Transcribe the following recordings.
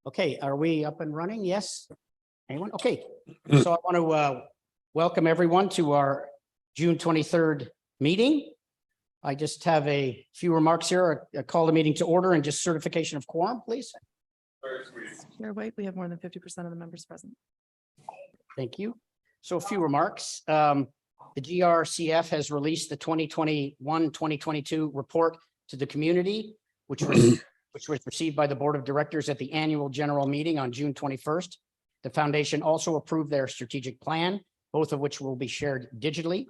Okay, are we up and running? Yes? Anyone? Okay, so I want to welcome everyone to our June 23rd meeting. I just have a few remarks here. I call the meeting to order and just certification of quorum, please. Chair White, we have more than 50% of the members present. Thank you. So a few remarks. The GRCF has released the 2021-2022 report to the community, which was received by the Board of Directors at the annual general meeting on June 21st. The foundation also approved their strategic plan, both of which will be shared digitally.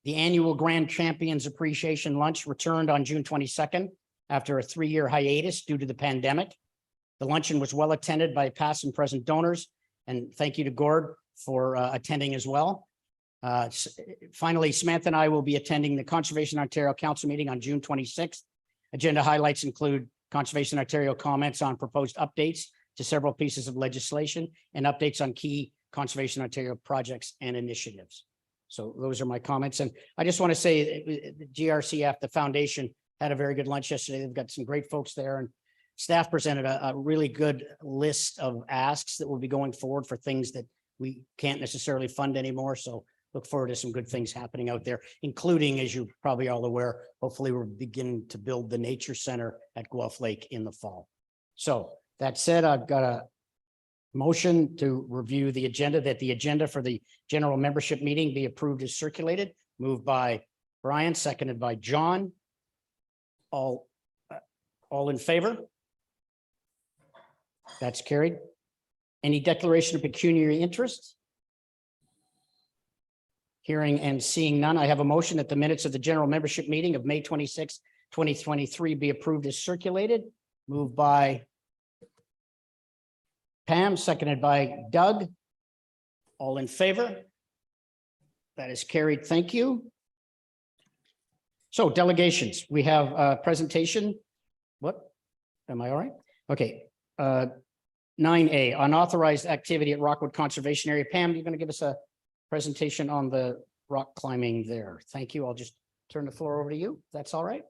The annual Grand Champions Appreciation Lunch returned on June 22nd after a 3-year hiatus due to the pandemic. The luncheon was well attended by past and present donors, and thank you to Gord for attending as well. Finally, Samantha and I will be attending the Conservation Ontario Council meeting on June 26th. Agenda highlights include Conservation Ontario comments on proposed updates to several pieces of legislation and updates on key Conservation Ontario projects and initiatives. So those are my comments. And I just want to say the GRCF, the foundation, had a very good lunch yesterday. They've got some great folks there, and staff presented a really good list of asks that will be going forward for things that we can't necessarily fund anymore. So look forward to some good things happening out there, including, as you're probably all aware, hopefully we're beginning to build the nature center at Guelph Lake in the fall. So that said, I've got a motion to review the agenda, that the agenda for the general membership meeting be approved as circulated. Moved by Brian, seconded by John. All in favor? That's carried. Any declaration of pecuniary interest? Hearing and seeing none, I have a motion that the minutes of the general membership meeting of May 26, 2023 be approved as circulated. Moved by Pam, seconded by Doug. All in favor? That is carried. Thank you. So delegations, we have a presentation. What? Am I all right? Okay. 9A, unauthorized activity at Rockwood Conservation Area. Pam, you're going to give us a presentation on the rock climbing there. Thank you. I'll just turn the floor over to you. That's all right.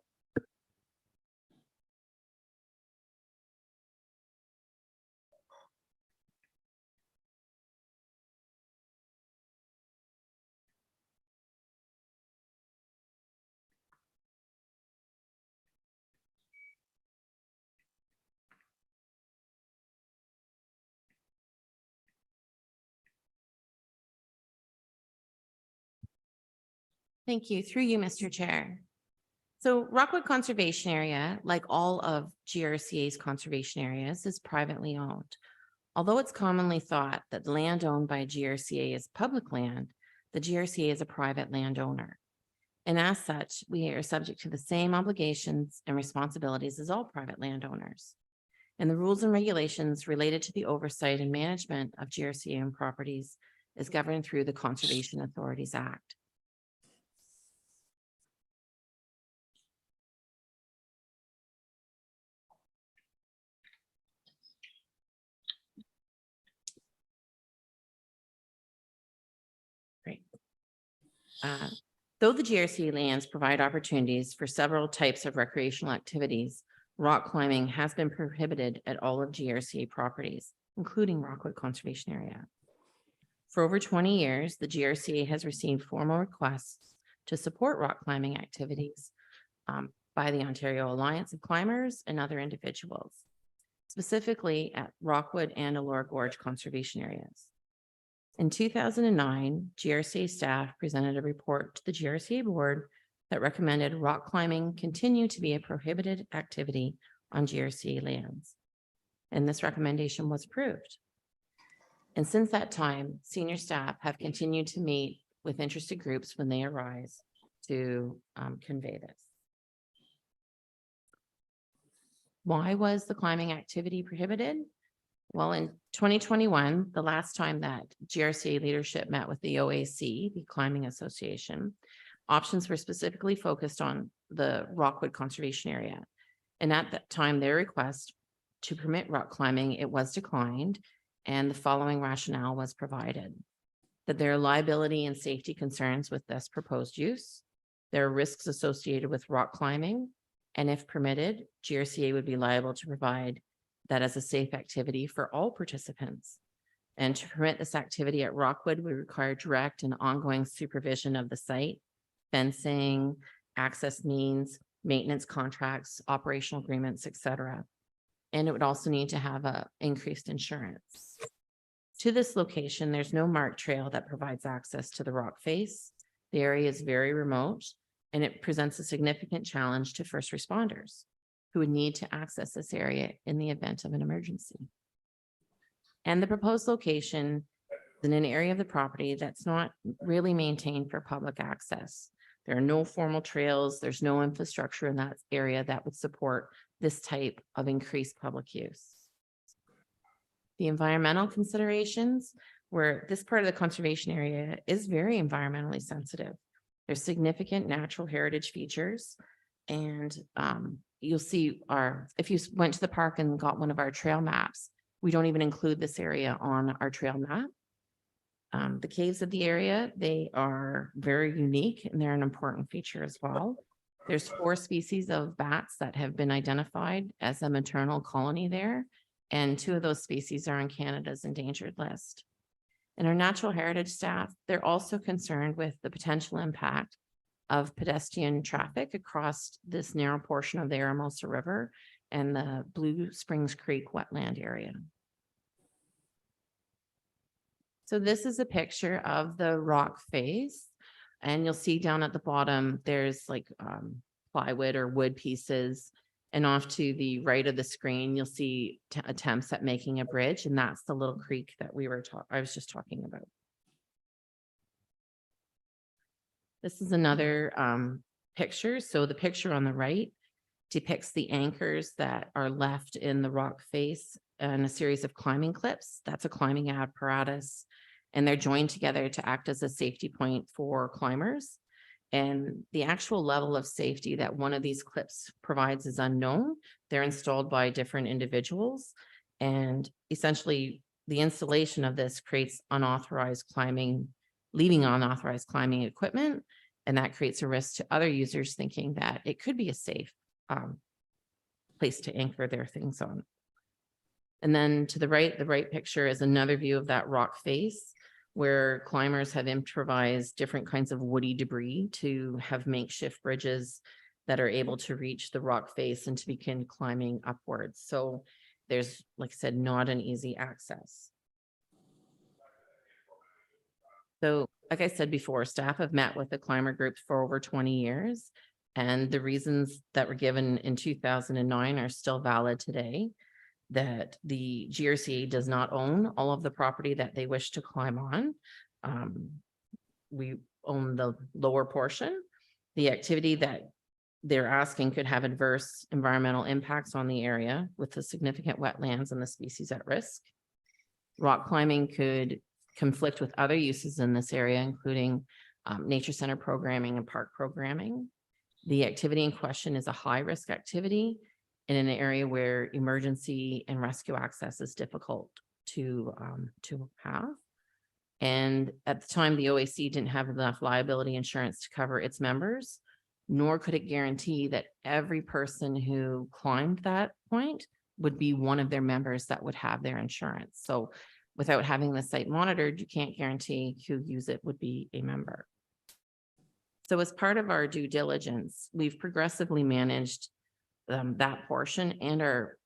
Thank you. Through you, Mr. Chair. So Rockwood Conservation Area, like all of GRCA's conservation areas, is privately owned. Although it's commonly thought that land owned by GRCA is public land, the GRCA is a private landowner. And as such, we are subject to the same obligations and responsibilities as all private landowners. And the rules and regulations related to the oversight and management of GRCA owned properties is governed through the Conservation Authorities Act. Though the GRCA lands provide opportunities for several types of recreational activities, rock climbing has been prohibited at all of GRCA properties, including Rockwood Conservation Area. For over 20 years, the GRCA has received formal requests to support rock climbing activities by the Ontario Alliance of Climbers and other individuals, specifically at Rockwood and Elora Gorge conservation areas. In 2009, GRCA staff presented a report to the GRCA board that recommended rock climbing continue to be a prohibited activity on GRCA lands. And this recommendation was approved. And since that time, senior staff have continued to meet with interested groups when they arise to convey this. Why was the climbing activity prohibited? Well, in 2021, the last time that GRCA leadership met with the OAC, the Climbing Association, options were specifically focused on the Rockwood Conservation Area. And at that time, their request to permit rock climbing, it was declined, and the following rationale was provided: that there are liability and safety concerns with this proposed use, there are risks associated with rock climbing, and if permitted, GRCA would be liable to provide that as a safe activity for all participants. And to permit this activity at Rockwood, we require direct and ongoing supervision of the site, fencing, access means, maintenance contracts, operational agreements, etc. And it would also need to have a increased insurance. To this location, there's no marked trail that provides access to the rock face. The area is very remote, and it presents a significant challenge to first responders who would need to access this area in the event of an emergency. And the proposed location is in an area of the property that's not really maintained for public access. There are no formal trails. There's no infrastructure in that area that would support this type of increased public use. The environmental considerations, where this part of the conservation area is very environmentally sensitive. There's significant natural heritage features, and you'll see if you went to the park and got one of our trail maps, we don't even include this area on our trail map. The caves of the area, they are very unique and they're an important feature as well. There's 4 species of bats that have been identified as a maternal colony there, and 2 of those species are on Canada's endangered list. And our natural heritage staff, they're also concerned with the potential impact of pedestrian traffic across this narrow portion of the Aramosa River and the Blue Springs Creek wetland area. So this is a picture of the rock face, and you'll see down at the bottom, there's like plywood or wood pieces. And off to the right of the screen, you'll see attempts at making a bridge, and that's the little creek that I was just talking about. This is another picture. So the picture on the right depicts the anchors that are left in the rock face and a series of climbing clips. That's a climbing apparatus, and they're joined together to act as a safety point for climbers. And the actual level of safety that one of these clips provides is unknown. They're installed by different individuals, and essentially the installation of this creates unauthorized climbing, leaving unauthorized climbing equipment, and that creates a risk to other users thinking that it could be a safe place to anchor their things on. And then to the right picture is another view of that rock face, where climbers have improvised different kinds of woody debris to have makeshift bridges that are able to reach the rock face and to begin climbing upwards. So there's, like I said, not an easy access. So like I said before, staff have met with the climber groups for over 20 years, and the reasons that were given in 2009 are still valid today. That the GRCA does not own all of the property that they wish to climb on. We own the lower portion. The activity that they're asking could have adverse environmental impacts on the area with the significant wetlands and the species at risk. Rock climbing could conflict with other uses in this area, including nature center programming and park programming. The activity in question is a high-risk activity in an area where emergency and rescue access is difficult to have. And at the time, the OAC didn't have enough liability insurance to cover its members, nor could it guarantee that every person who climbed that point would be one of their members that would have their insurance. So without having the site monitored, you can't guarantee who use it would be a member. So as part of our due diligence, we've progressively managed that portion, and our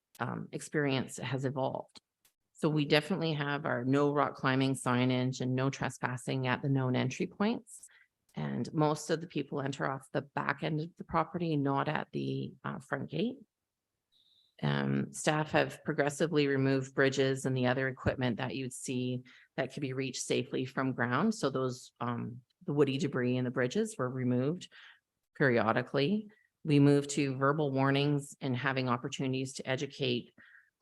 experience has evolved. So we definitely have our no rock climbing signage and no trespassing at the known entry points. And most of the people enter off the back end of the property, not at the front gate. Staff have progressively removed bridges and the other equipment that you'd see that could be reached safely from ground. So those the woody debris in the bridges were removed periodically. We moved to verbal warnings and having opportunities to educate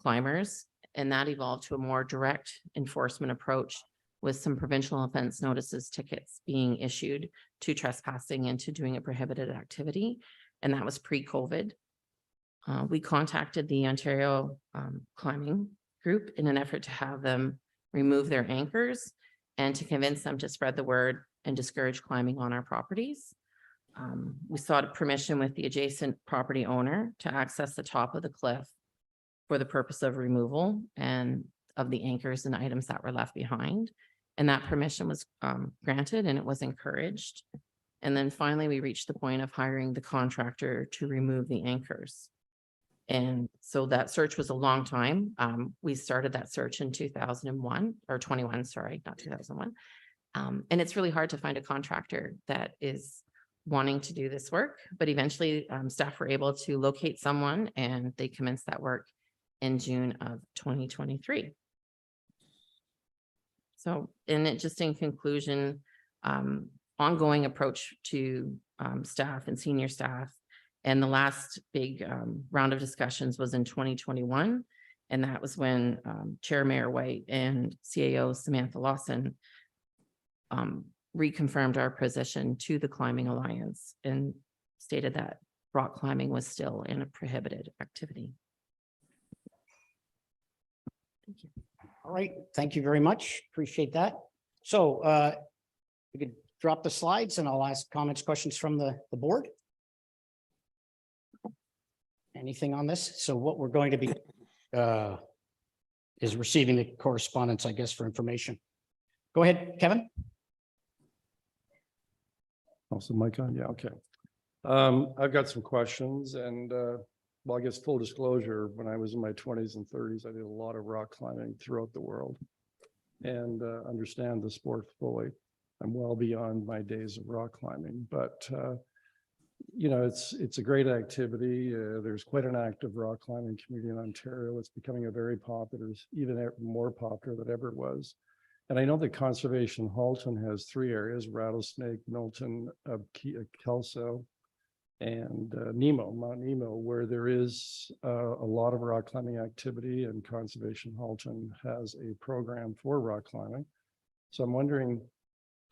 climbers, and that evolved to a more direct enforcement approach with some provincial offense notices tickets being issued to trespassing and to doing a prohibited activity. And that was pre-COVID. We contacted the Ontario climbing group in an effort to have them remove their anchors and to convince them to spread the word and discourage climbing on our properties. We sought permission with the adjacent property owner to access the top of the cliff for the purpose of removal and of the anchors and items that were left behind. And that permission was granted and it was encouraged. And then finally, we reached the point of hiring the contractor to remove the anchors. And so that search was a long time. We started that search in 2001 or 21, sorry, not 2001. And it's really hard to find a contractor that is wanting to do this work, but eventually staff were able to locate someone and they commenced that work in June of 2023. So, in conclusion, ongoing approach to staff and senior staff. And the last big round of discussions was in 2021. And that was when Chair Mayor White and CAO Samantha Lawson reconfirmed our position to the Climbing Alliance and stated that rock climbing was still in a prohibited activity. Thank you. All right, thank you very much. Appreciate that. So we could drop the slides and I'll ask comments, questions from the board. Anything on this? So what we're going to be is receiving the correspondence, I guess, for information. Go ahead, Kevin. Also, mic on? Yeah, okay. I've got some questions and well, I guess full disclosure, when I was in my 20s and 30s, I did a lot of rock climbing throughout the world and understand the sport fully. I'm well beyond my days of rock climbing, but you know, it's a great activity. There's quite an active rock climbing community in Ontario. It's becoming a very popular, even more popular than ever was. And I know that Conservation Halton has 3 areas: Rattlesnake, Milton, Kelso, and Mount Nemo, where there is a lot of rock climbing activity, and Conservation Halton has a program for rock climbing. So I'm wondering,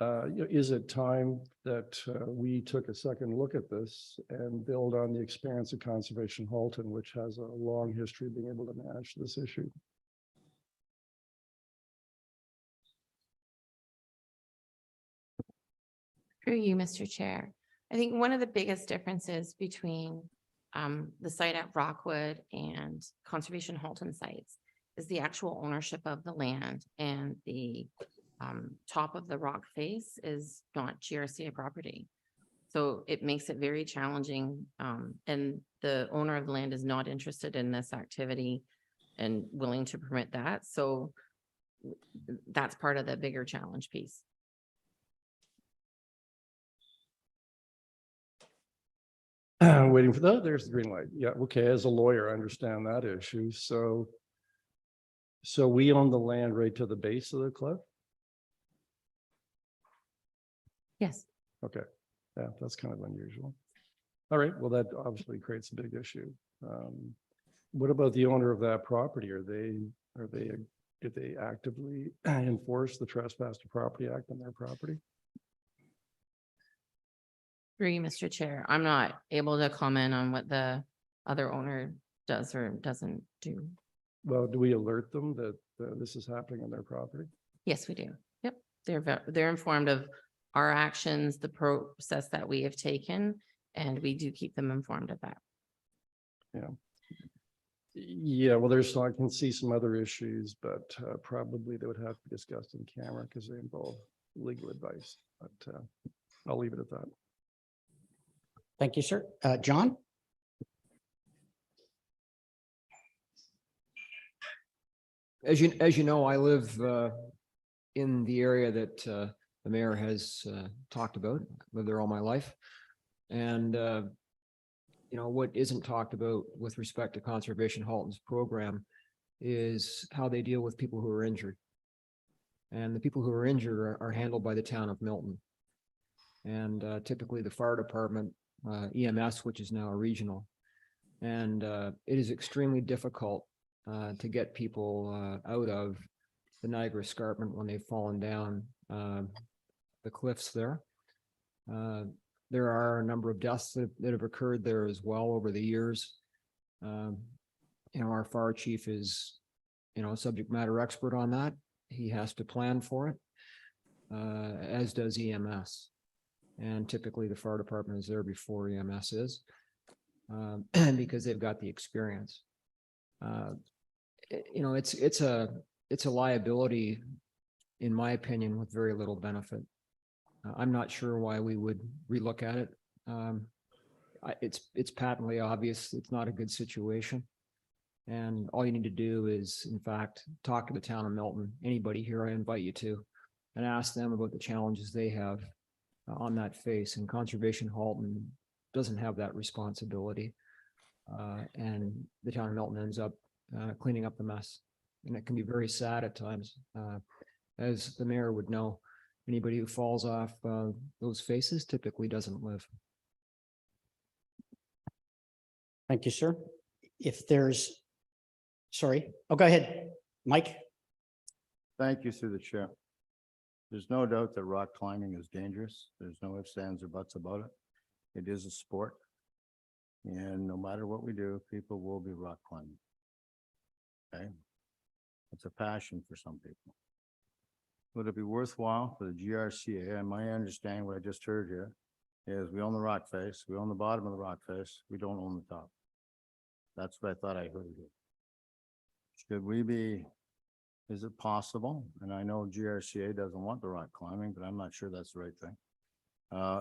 is it time that we took a second look at this and build on the experience of Conservation Halton, which has a long history of being able to manage this issue? Through you, Mr. Chair. I think one of the biggest differences between the site at Rockwood and Conservation Halton sites is the actual ownership of the land, and the top of the rock face is not GRCA property. So it makes it very challenging, and the owner of the land is not interested in this activity and willing to permit that. So that's part of the bigger challenge piece. Waiting for that. There's the green light. Yeah, okay. As a lawyer, I understand that issue. So we own the land right to the base of the cliff? Yes. Okay. Yeah, that's kind of unusual. All right. Well, that obviously creates a big issue. What about the owner of that property? Did they actively enforce the Trespass to Property Act on their property? Through you, Mr. Chair, I'm not able to comment on what the other owner does or doesn't do. Well, do we alert them that this is happening on their property? Yes, we do. Yep. They're informed of our actions, the process that we have taken, and we do keep them informed of that. Yeah. Yeah, well, I can see some other issues, but probably they would have to be discussed in camera because they involve legal advice, but I'll leave it at that. Thank you, sir. John? As you know, I live in the area that the mayor has talked about. I've lived there all my life. And you know, what isn't talked about with respect to Conservation Halton's program is how they deal with people who are injured. And the people who are injured are handled by the town of Milton. And typically the fire department, EMS, which is now a regional. And it is extremely difficult to get people out of the Niagara Escarpment when they've fallen down the cliffs there. There are a number of deaths that have occurred there as well over the years. You know, our fire chief is, you know, a subject matter expert on that. He has to plan for it, as does EMS. And typically the fire department is there before EMS is, because they've got the experience. It's a liability, in my opinion, with very little benefit. I'm not sure why we would relook at it. It's patently obvious it's not a good situation. And all you need to do is, in fact, talk to the town of Milton, anybody here I invite you to, and ask them about the challenges they have on that face. And Conservation Halton doesn't have that responsibility. And the town of Milton ends up cleaning up the mess. And it can be very sad at times. As the mayor would know, anybody who falls off those faces typically doesn't live. Thank you, sir. If there's, sorry, oh, go ahead, Mike. Thank you through the chair. There's no doubt that rock climbing is dangerous. There's no ifs, ands, or buts about it. It is a sport. And no matter what we do, people will be rock climbing. Okay? It's a passion for some people. Would it be worthwhile for the GRCA, and my understanding, what I just heard here, is we own the rock face, we own the bottom of the rock face, we don't own the top. That's what I thought I heard here. Should we be, is it possible, and I know GRCA doesn't want the rock climbing, but I'm not sure that's the right thing.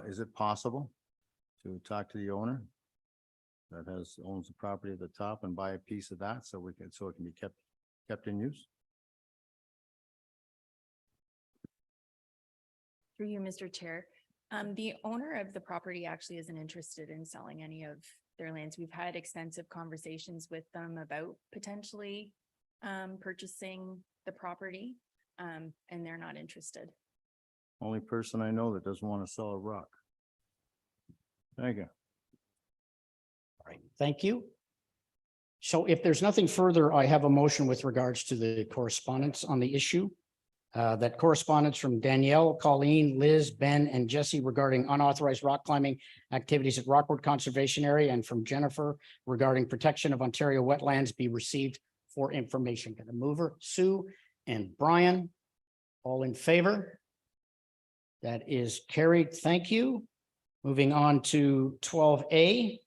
Is it possible to talk to the owner that owns the property at the top and buy a piece of that so it can be kept in use? Through you, Mr. Chair. The owner of the property actually isn't interested in selling any of their lands. We've had extensive conversations with them about potentially purchasing the property, and they're not interested. Only person I know that doesn't want to sell a rock. Thank you. All right, thank you. So if there's nothing further, I have a motion with regards to the correspondence on the issue. That correspondence from Danielle, Colleen, Liz, Ben, and Jesse regarding unauthorized rock climbing activities at Rockwood Conservation Area, and from Jennifer regarding protection of Ontario wetlands be received for information. Going to mover, Sue and Brian, all in favor? That is carried. Thank you. Moving on to 12A,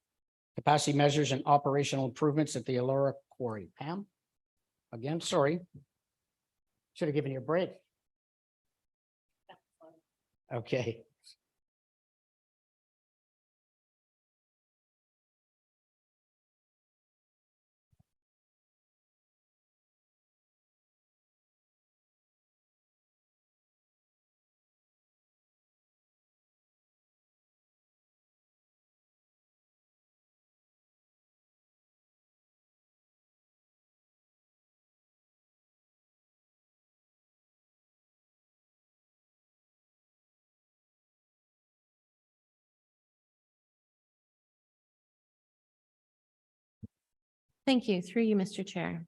capacity measures and operational improvements at the Elora Quarry. Pam? Again, sorry. Should have given you a break. Okay. Thank you. Through you, Mr. Chair.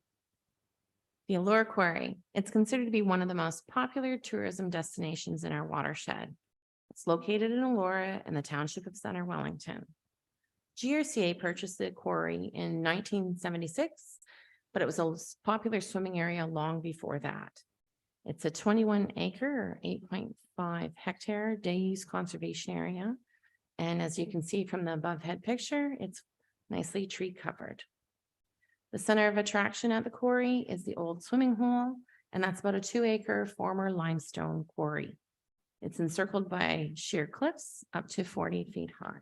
The Elora Quarry, it's considered to be one of the most popular tourism destinations in our watershed. It's located in Elora in the township of Center Wellington. GRCA purchased the quarry in 1976, but it was a popular swimming area long before that. It's a 21 acre or 8.5 hectare day use conservation area. And as you can see from the above head picture, it's nicely tree covered. The center of attraction at the quarry is the old swimming hole, and that's about a 2 acre former limestone quarry. It's encircled by sheer cliffs up to 40 feet high.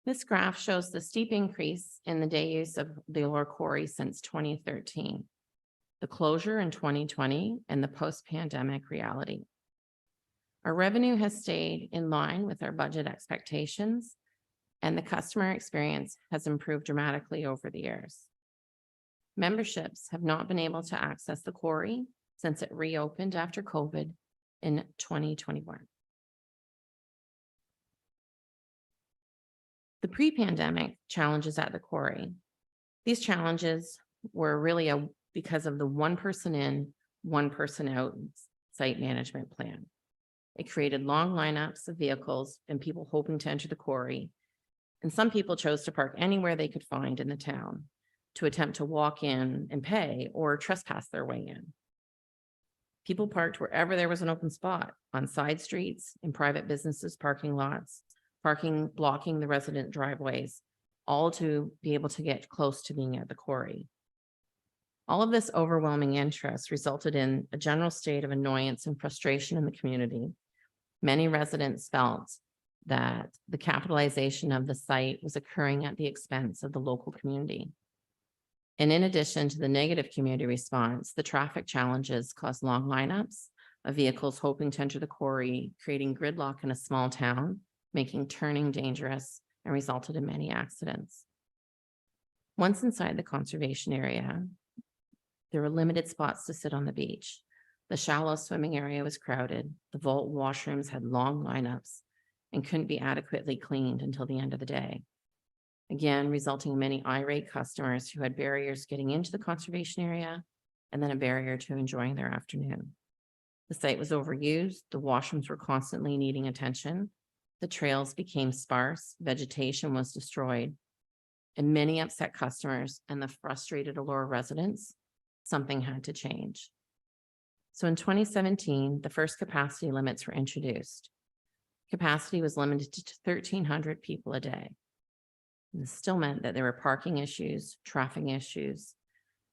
This graph shows the steep increase in the day use of the Elora Quarry since 2013, the closure in 2020, and the post-pandemic reality. Our revenue has stayed in line with our budget expectations, and the customer experience has improved dramatically over the years. Memberships have not been able to access the quarry since it reopened after COVID in 2021. The pre-pandemic challenges at the quarry. These challenges were really because of the one person in, one person out site management plan. It created long lineups of vehicles and people hoping to enter the quarry. And some people chose to park anywhere they could find in the town to attempt to walk in and pay or trespass their way in. People parked wherever there was an open spot, on side streets, in private businesses' parking lots, parking blocking the resident driveways, all to be able to get close to being at the quarry. All of this overwhelming interest resulted in a general state of annoyance and frustration in the community. Many residents felt that the capitalization of the site was occurring at the expense of the local community. And in addition to the negative community response, the traffic challenges caused long lineups of vehicles hoping to enter the quarry, creating gridlock in a small town, making turning dangerous, and resulted in many accidents. Once inside the conservation area, there were limited spots to sit on the beach. The shallow swimming area was crowded. The vault washrooms had long lineups and couldn't be adequately cleaned until the end of the day. Again, resulting in many irate customers who had barriers getting into the conservation area and then a barrier to enjoying their afternoon. The site was overused. The washrooms were constantly needing attention. The trails became sparse. Vegetation was destroyed. And many upset customers and the frustrated Aurora residents, something had to change. So in 2017, the first capacity limits were introduced. Capacity was limited to 1,300 people a day. And this still meant that there were parking issues, traffic issues.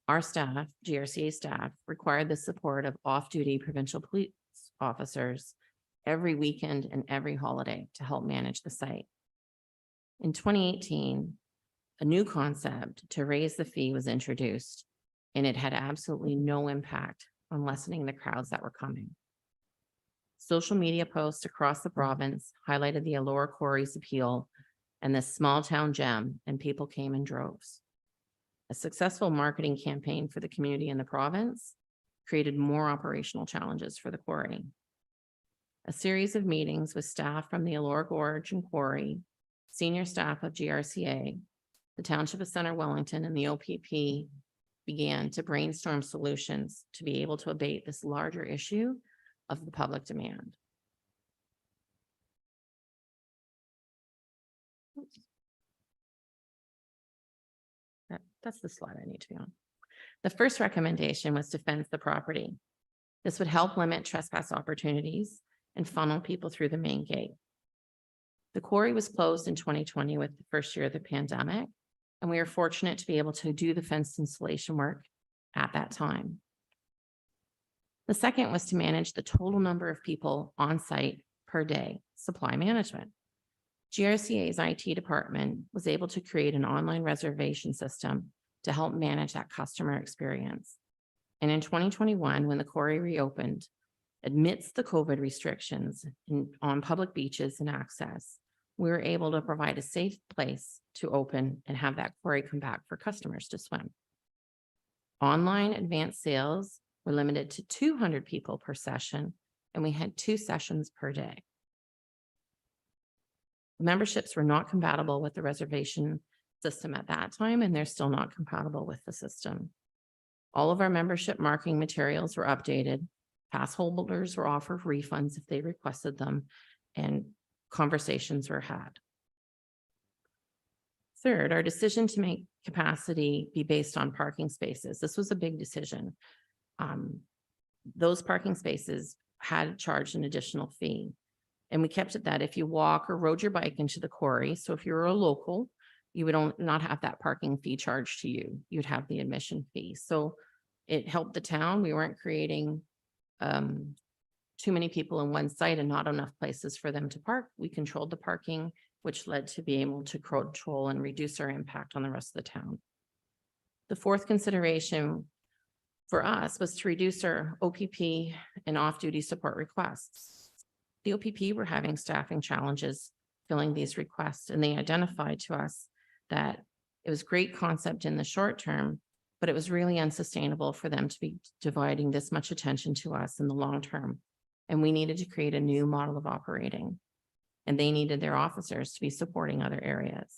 Our staff, GRCA staff, required the support of off-duty provincial police officers every weekend and every holiday to help manage the site. In 2018, a new concept to raise the fee was introduced, and it had absolutely no impact on lessening the crowds that were coming. Social media posts across the province highlighted the Aurora Quarry's appeal and this small town gem, and people came in droves. A successful marketing campaign for the community in the province created more operational challenges for the quarry. A series of meetings with staff from the Aurora Gorge and Quarry, senior staff of GRCA, the Township of Center Wellington, and the OPP began to brainstorm solutions to be able to abate this larger issue of the public demand. That's the slide I need to be on. The first recommendation was to fence the property. This would help limit trespass opportunities and funnel people through the main gate. The quarry was closed in 2020 with the first year of the pandemic, and we were fortunate to be able to do the fence installation work at that time. The second was to manage the total number of people on site per day, supply management. GRCA's IT department was able to create an online reservation system to help manage that customer experience. And in 2021, when the quarry reopened, amidst the COVID restrictions on public beaches and access, we were able to provide a safe place to open and have that quarry come back for customers to swim. Online advanced sales were limited to 200 people per session, and we had 2 sessions per day. Memberships were not compatible with the reservation system at that time, and they're still not compatible with the system. All of our membership marketing materials were updated. Pass holders were offered refunds if they requested them, and conversations were had. Third, our decision to make capacity be based on parking spaces. This was a big decision. Those parking spaces had charged an additional fee. And we kept it that if you walk or rode your bike into the quarry, so if you're a local, you would not have that parking fee charged to you. You'd have the admission fee. So it helped the town. We weren't creating too many people in one site and not enough places for them to park. We controlled the parking, which led to being able to control and reduce our impact on the rest of the town. The fourth consideration for us was to reduce our OPP and off-duty support requests. The OPP were having staffing challenges filling these requests, and they identified to us that it was great concept in the short term, but it was really unsustainable for them to be dividing this much attention to us in the long term. And we needed to create a new model of operating, and they needed their officers to be supporting other areas.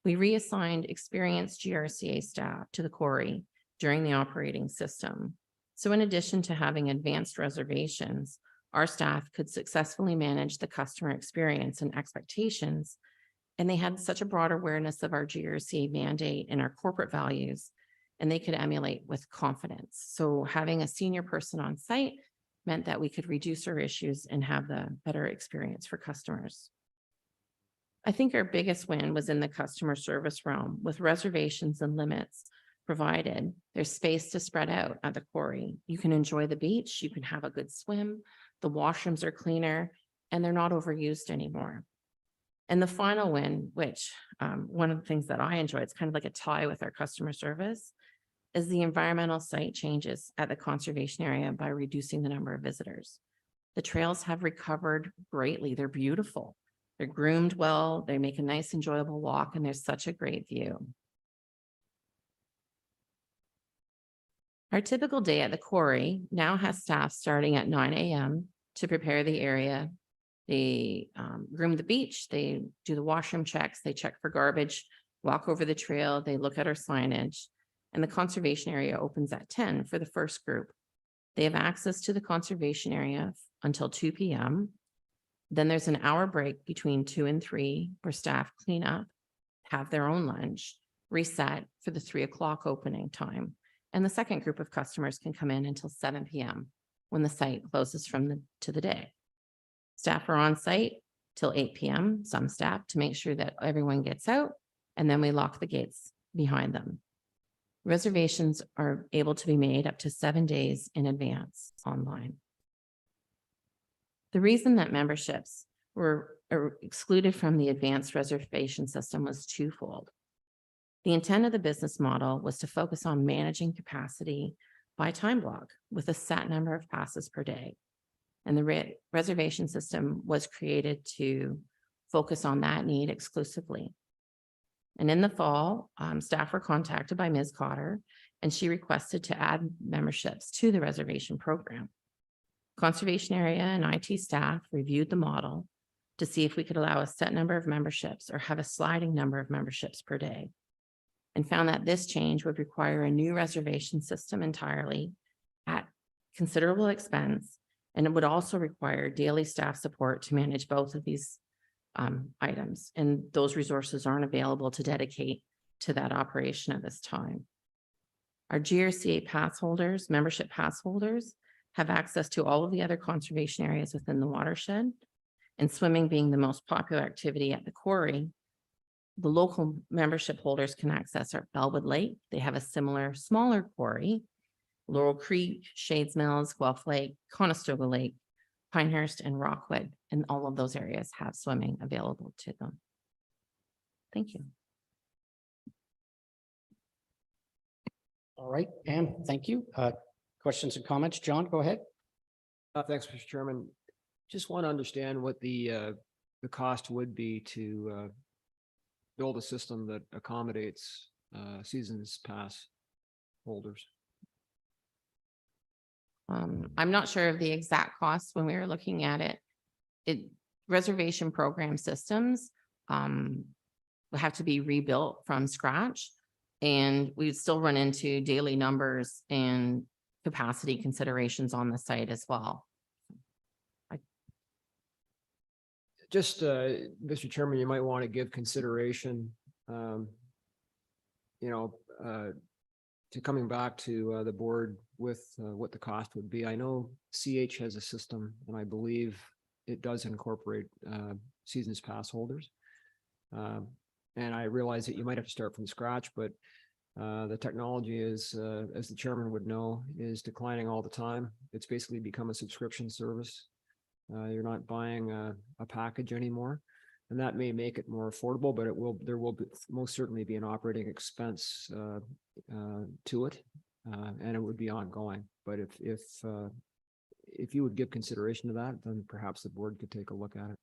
We reassigned experienced GRCA staff to the quarry during the operating system. So in addition to having advanced reservations, our staff could successfully manage the customer experience and expectations, and they had such a broad awareness of our GRCA mandate and our corporate values, and they could emulate with confidence. So having a senior person on site meant that we could reduce our issues and have the better experience for customers. I think our biggest win was in the customer service realm with reservations and limits provided. There's space to spread out at the quarry. You can enjoy the beach, you can have a good swim, the washrooms are cleaner, and they're not overused anymore. And the final win, which one of the things that I enjoy, it's kind of like a tie with our customer service, is the environmental site changes at the conservation area by reducing the number of visitors. The trails have recovered greatly. They're beautiful. They're groomed well. They make a nice, enjoyable walk, and there's such a great view. Our typical day at the quarry now has staff starting at 9 a.m. to prepare the area. They groom the beach, they do the washroom checks, they check for garbage, walk over the trail, they look at our signage, and the conservation area opens at 10 for the first group. They have access to the conservation area until 2 p.m. Then there's an hour break between 2 and 3 where staff clean up, have their own lunch, reset for the 3 o'clock opening time. And the second group of customers can come in until 7 p.m. when the site closes to the day. Staff are on site till 8 p.m., some staff, to make sure that everyone gets out, and then we lock the gates behind them. Reservations are able to be made up to 7 days in advance online. The reason that memberships were excluded from the advanced reservation system was twofold. The intent of the business model was to focus on managing capacity by time block with a set number of passes per day. And the reservation system was created to focus on that need exclusively. And in the fall, staff were contacted by Ms. Cotter, and she requested to add memberships to the reservation program. Conservation area and IT staff reviewed the model to see if we could allow a set number of memberships or have a sliding number of memberships per day, and found that this change would require a new reservation system entirely at considerable expense. And it would also require daily staff support to manage both of these items. And those resources aren't available to dedicate to that operation at this time. Our GRCA pass holders, membership pass holders, have access to all of the other conservation areas within the watershed, and swimming being the most popular activity at the quarry. The local membership holders can access our Bellwood Lake. They have a similar smaller quarry, Laurel Creek, Shades Mills, Guelph Lake, Conestoga Lake, Pinehurst, and Rockwood, and all of those areas have swimming available to them. Thank you. All right, Pam, thank you. Questions and comments? John, go ahead. Thanks, Mr. Chairman. Just want to understand what the cost would be to build a system that accommodates seasons pass holders. I'm not sure of the exact costs when we were looking at it. Reservation program systems will have to be rebuilt from scratch, and we'd still run into daily numbers and capacity considerations on the site as well. Just, Mr. Chairman, you might want to give consideration, to coming back to the board with what the cost would be. I know CH has a system, and I believe it does incorporate seasons pass holders. And I realize that you might have to start from scratch, but the technology is, as the chairman would know, is declining all the time. It's basically become a subscription service. You're not buying a package anymore, and that may make it more affordable, but there will most certainly be an operating expense to it, and it would be ongoing. But if you would give consideration to that, then perhaps the board could take a look at it.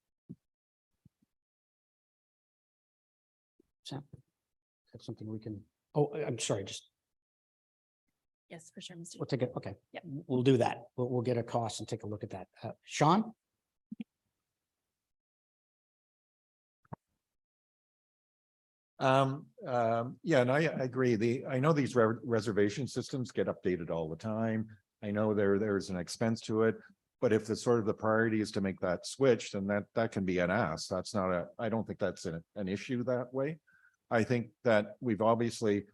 Sam, that's something we can, oh, I'm sorry, just, Yes, for sure, Mr. we'll take it, okay. Yep. We'll do that. We'll get a cost and take a look at that. Sean? Yeah, and I agree. I know these reservation systems get updated all the time. I know there's an expense to it, but if the sort of the priority is to make that switch, then that can be an ask. That's not I don't think that's an issue that way. I think that we've obviously,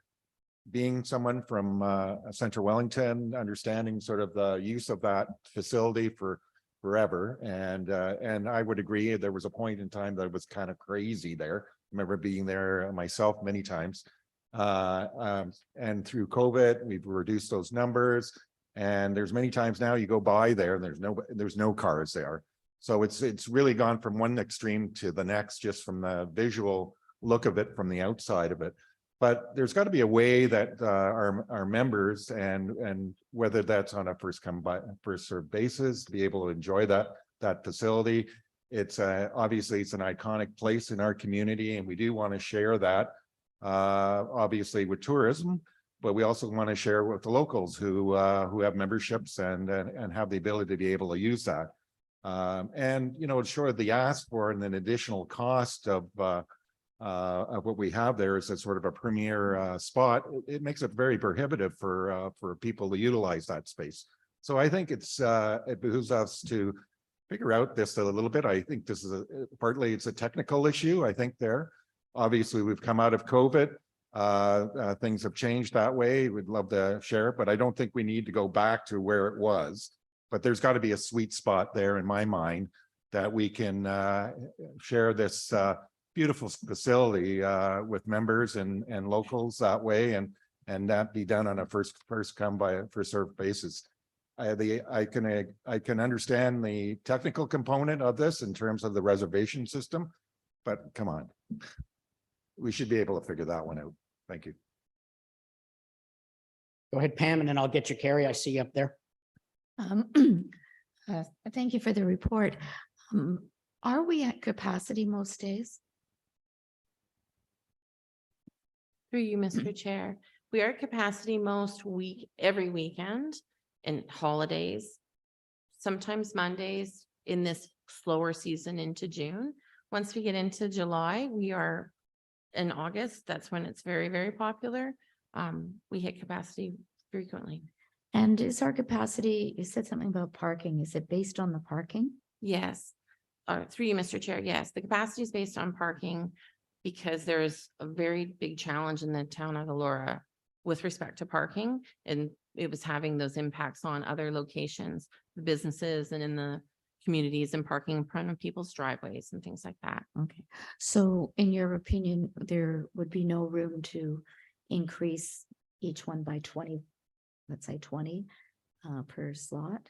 being someone from Central Wellington, understanding sort of the use of that facility for forever. And I would agree, there was a point in time that was kind of crazy there. I remember being there myself many times. And through COVID, we've reduced those numbers. And there's many times now you go by there and there's no cars there. So it's really gone from one extreme to the next, just from the visual look of it from the outside of it. But there's got to be a way that our members and whether that's on a first come by first served basis, to be able to enjoy that facility. It's obviously it's an iconic place in our community, and we do want to share that obviously with tourism, but we also want to share with the locals who have memberships and have the ability to be able to use that. And you know, sure, the ask for an additional cost of what we have there is a sort of a premier spot. It makes it very prohibitive for people to utilize that space. So I think it behooves us to figure out this a little bit. I think this is partly it's a technical issue. I think there, obviously, we've come out of COVID. Things have changed that way. We'd love to share it, but I don't think we need to go back to where it was. But there's got to be a sweet spot there in my mind that we can share this beautiful facility with members and locals that way, and that be done on a first come by first served basis. I can understand the technical component of this in terms of the reservation system, but come on, we should be able to figure that one out. Thank you. Go ahead, Pam, and then I'll get you, Carrie. I see you up there. Thank you for the report. Are we at capacity most days? Through you, Mr. Chair, we are at capacity every weekend and holidays, sometimes Mondays in this slower season into June. Once we get into July, we are in August. That's when it's very, very popular. We hit capacity frequently. And is our capacity, you said something about parking, is it based on the parking? Yes. Through you, Mr. Chair, yes, the capacity is based on parking because there's a very big challenge in the town of Elora with respect to parking, and it was having those impacts on other locations, the businesses and in the communities, and parking in front of people's driveways and things like that. Okay, so in your opinion, there would be no room to increase each one by 20, let's say 20 per slot?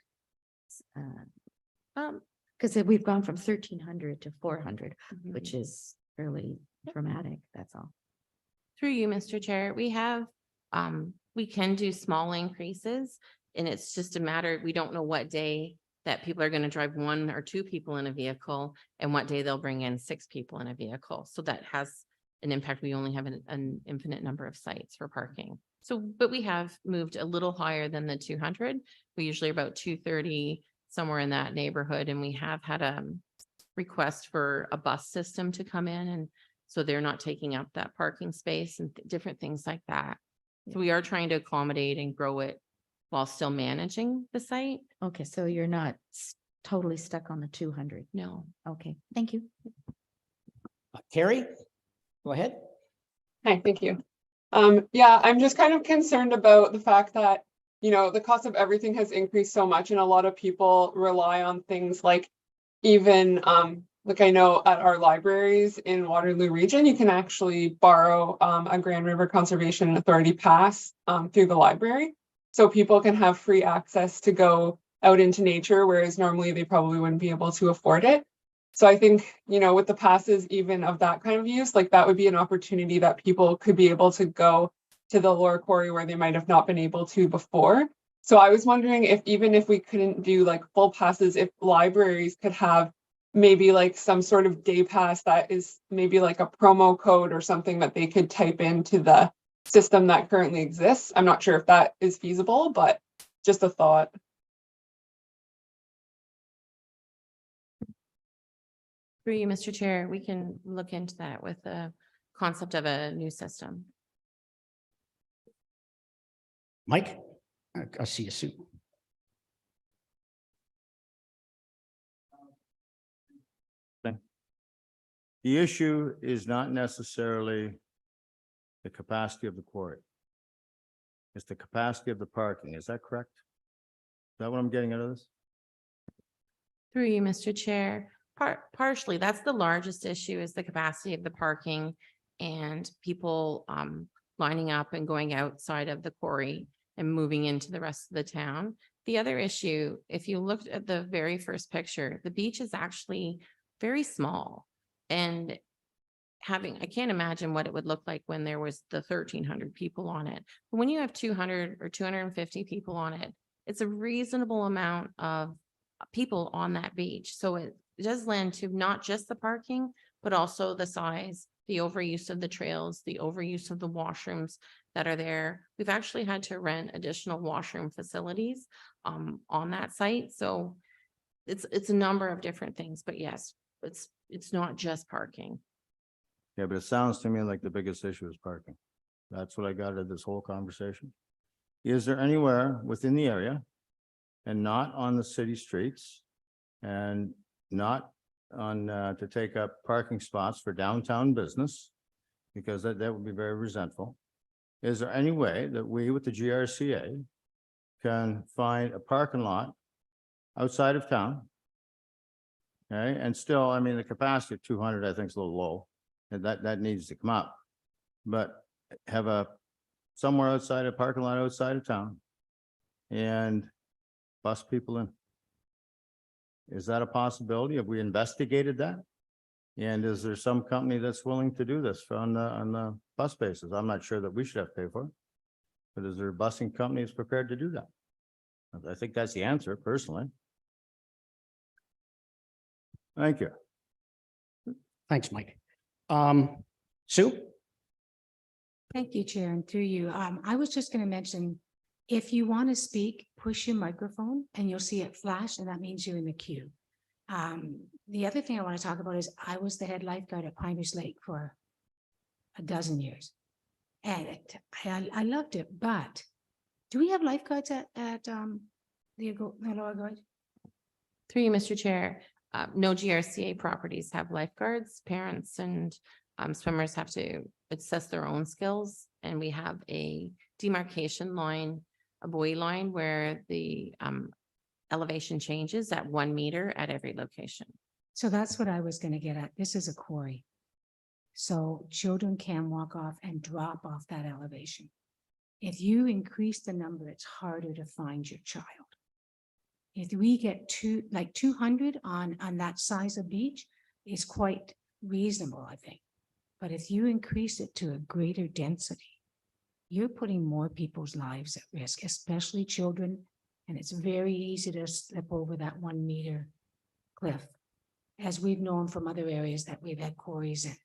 Because we've gone from 1,300 to 400, which is fairly dramatic, that's all. Through you, Mr. Chair, we have, we can do small increases, and it's just a matter, we don't know what day that people are going to drive 1 or 2 people in a vehicle and what day they'll bring in 6 people in a vehicle. So that has an impact. We only have an infinite number of sites for parking. So, but we have moved a little higher than the 200. We usually are about 230, somewhere in that neighborhood. And we have had a request for a bus system to come in, and so they're not taking up that parking space and different things like that. So we are trying to accommodate and grow it while still managing the site. Okay, so you're not totally stuck on the 200? No. Okay, thank you. Carrie, go ahead. Hi, thank you. Yeah, I'm just kind of concerned about the fact that, you know, the cost of everything has increased so much, and a lot of people rely on things like even, like I know at our libraries in Waterloo region, you can actually borrow a Grand River Conservation Authority pass through the library. So people can have free access to go out into nature, whereas normally they probably wouldn't be able to afford it. So I think, you know, with the passes even of that kind of use, like that would be an opportunity that people could be able to go to the Elora Quarry where they might have not been able to before. So I was wondering if even if we couldn't do like full passes, if libraries could have maybe like some sort of day pass that is maybe like a promo code or something that they could type into the system that currently exists. I'm not sure if that is feasible, but just a thought. Through you, Mr. Chair, we can look into that with the concept of a new system. Mike, I see you soon. The issue is not necessarily the capacity of the quarry. It's the capacity of the parking. Is that correct? Is that what I'm getting out of this? Through you, Mr. Chair, partially, that's the largest issue is the capacity of the parking and people lining up and going outside of the quarry and moving into the rest of the town. The other issue, if you looked at the very first picture, the beach is actually very small. And I can't imagine what it would look like when there was the 1,300 people on it. But when you have 200 or 250 people on it, it's a reasonable amount of people on that beach. So it does lend to not just the parking, but also the size, the overuse of the trails, the overuse of the washrooms that are there. We've actually had to rent additional washroom facilities on that site. So it's a number of different things, but yes, it's not just parking. Yeah, but it sounds to me like the biggest issue is parking. That's what I got out of this whole conversation. Is there anywhere within the area and not on the city streets and not on, to take up parking spots for downtown business? Because that would be very resentful. Is there any way that we with the GRCA can find a parking lot outside of town? Okay, and still, I mean, the capacity of 200, I think is a little low. And that needs to come up, but have a somewhere outside a parking lot outside of town and bus people in. Is that a possibility? Have we investigated that? And is there some company that's willing to do this on the bus basis? I'm not sure that we should have to pay for it, but is there a busing company that's prepared to do that? I think that's the answer personally. Thank you. Thanks, Mike. Sue? Thank you, Chair, and through you. I was just going to mention, if you want to speak, push your microphone and you'll see it flash, and that means you're in the queue. The other thing I want to talk about is I was the head lifeguard at Pinehurst Lake for a dozen years. And I loved it, but do we have lifeguards at the lower gorge? Through you, Mr. Chair, no GRCA properties have lifeguards. Parents and swimmers have to assess their own skills. And we have a demarcation line, a buoy line where the elevation changes at 1 meter at every location. So that's what I was going to get at. This is a quarry. So children can walk off and drop off that elevation. If you increase the number, it's harder to find your child. If we get 200 on that size of beach, is quite reasonable, I think. But if you increase it to a greater density, you're putting more people's lives at risk, especially children. And it's very easy to slip over that 1 meter cliff, as we've known from other areas that we've had quarries in.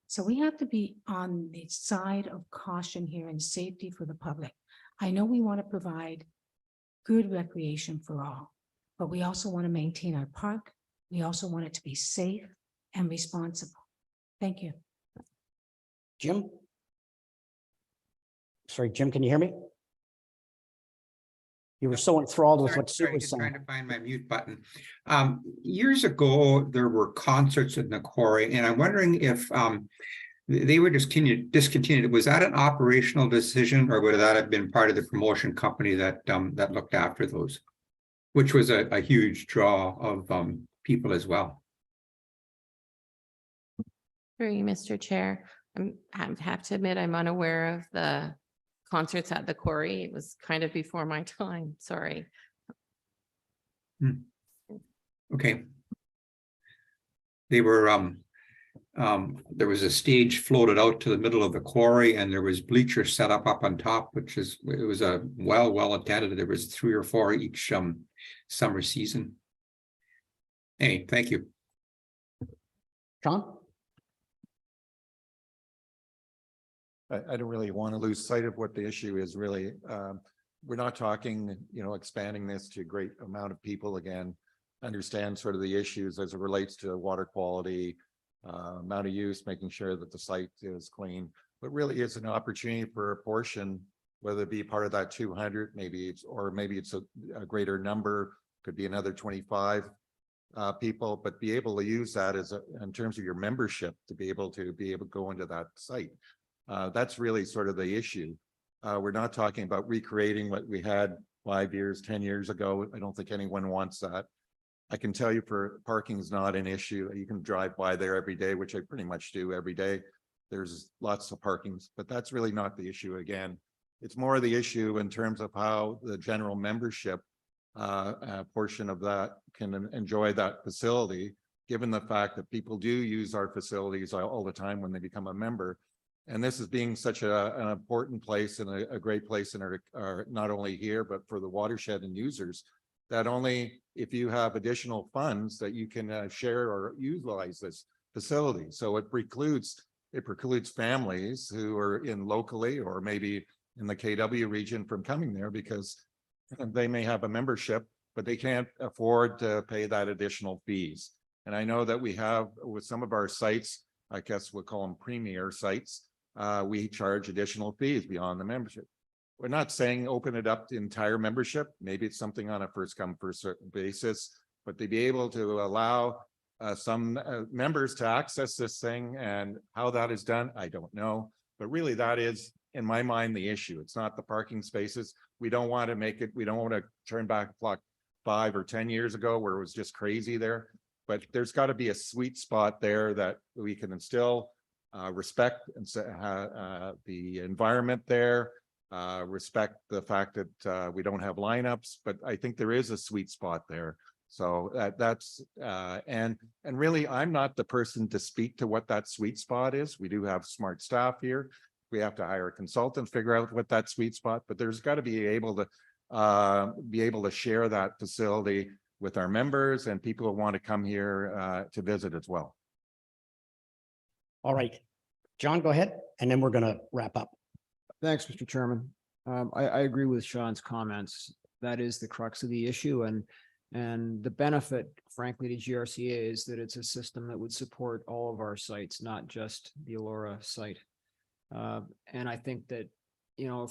So we have to be on the side of caution here and safety for the public. I know we want to provide good recreation for all, but we also want to maintain our park. We also want it to be safe and responsible. Thank you. Jim? Sorry, Jim, can you hear me? You were so enthralled with what Sue Sorry, was just trying saying. to find my mute button. Years ago, there were concerts in the quarry, and I'm wondering if they were discontinued. Was that an operational decision, or would that have been part of the promotion company that that looked after those, which was a huge draw of people as well? Through you, Mr. Chair, I have to admit I'm unaware of the concerts at the quarry. It was kind of before my time. Sorry. Okay. They were there was a stage floated out to the middle of the quarry, and there was bleachers set up on top, which is, it was a well attended. There was 3 or 4 each summer season. Hey, thank you. Sean? I don't really want to lose sight of what the issue is really. We're not talking, expanding this to a great amount of people again. Understand sort of the issues as it relates to water quality, amount of use, making sure that the site is clean, but really it's an opportunity for a portion, whether it be part of that 200, maybe it's a greater number, could be another 25 people, but be able to use that as in terms of your membership to be able to go into that site. That's really sort of the issue. We're not talking about recreating what we had 5 years, 10 years ago. I don't think anyone wants that. I can tell you for parking is not an issue. You can drive by there every day, which I pretty much do every day. There's lots of parkings, but that's really not the issue again. It's more the issue in terms of how the general membership portion of that can enjoy that facility, given the fact that people do use our facilities all the time when they become a member. And this is being such an important place and a great place in our not only here, but for the watershed and users, that only if you have additional funds that you can share or utilize this facility. So it precludes families who are in locally or maybe in the KW region from coming there because they may have a membership, but they can't afford to pay that additional fees. And I know that we have with some of our sites, I guess we'll call them premier sites, we charge additional fees beyond the membership. We're not saying open it up to entire membership. Maybe it's something on a first come first served basis, but to be able to allow some members to access this thing, and how that is done, I don't know. But really that is, in my mind, the issue. It's not the parking spaces. We don't want to make it, we don't want to turn back the clock 5 or 10 years ago where it was just crazy there. But there's got to be a sweet spot there that we can instill respect and the environment there, respect the fact that we don't have lineups, but I think there is a sweet spot there. So that's and really, I'm not the person to speak to what that sweet spot is. We do have smart staff here. We have to hire a consultant, figure out what that sweet spot, but there's got to be able to share that facility with our members and people who want to come here to visit as well. All right, John, go ahead, and then we're going to wrap up. Thanks, Mr. Chairman. I agree with Sean's comments. That is the crux of the issue, and the benefit, frankly, to GRCA is that it's a system that would support all of our sites, not just the Elora site. And I think that, you know,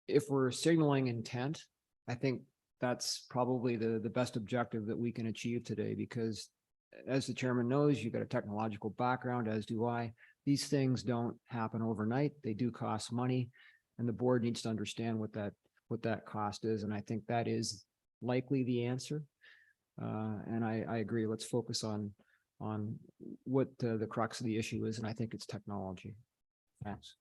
if we're signaling intent, I think that's probably the best objective that we can achieve today, because as the chairman knows, you've got a technological background, as do I. These things don't happen overnight. They do cost money, and the board needs to understand what that cost is. And I think that is likely the answer. And I agree. Let's focus on what the crux of the issue is, and I think it's technology. Thanks.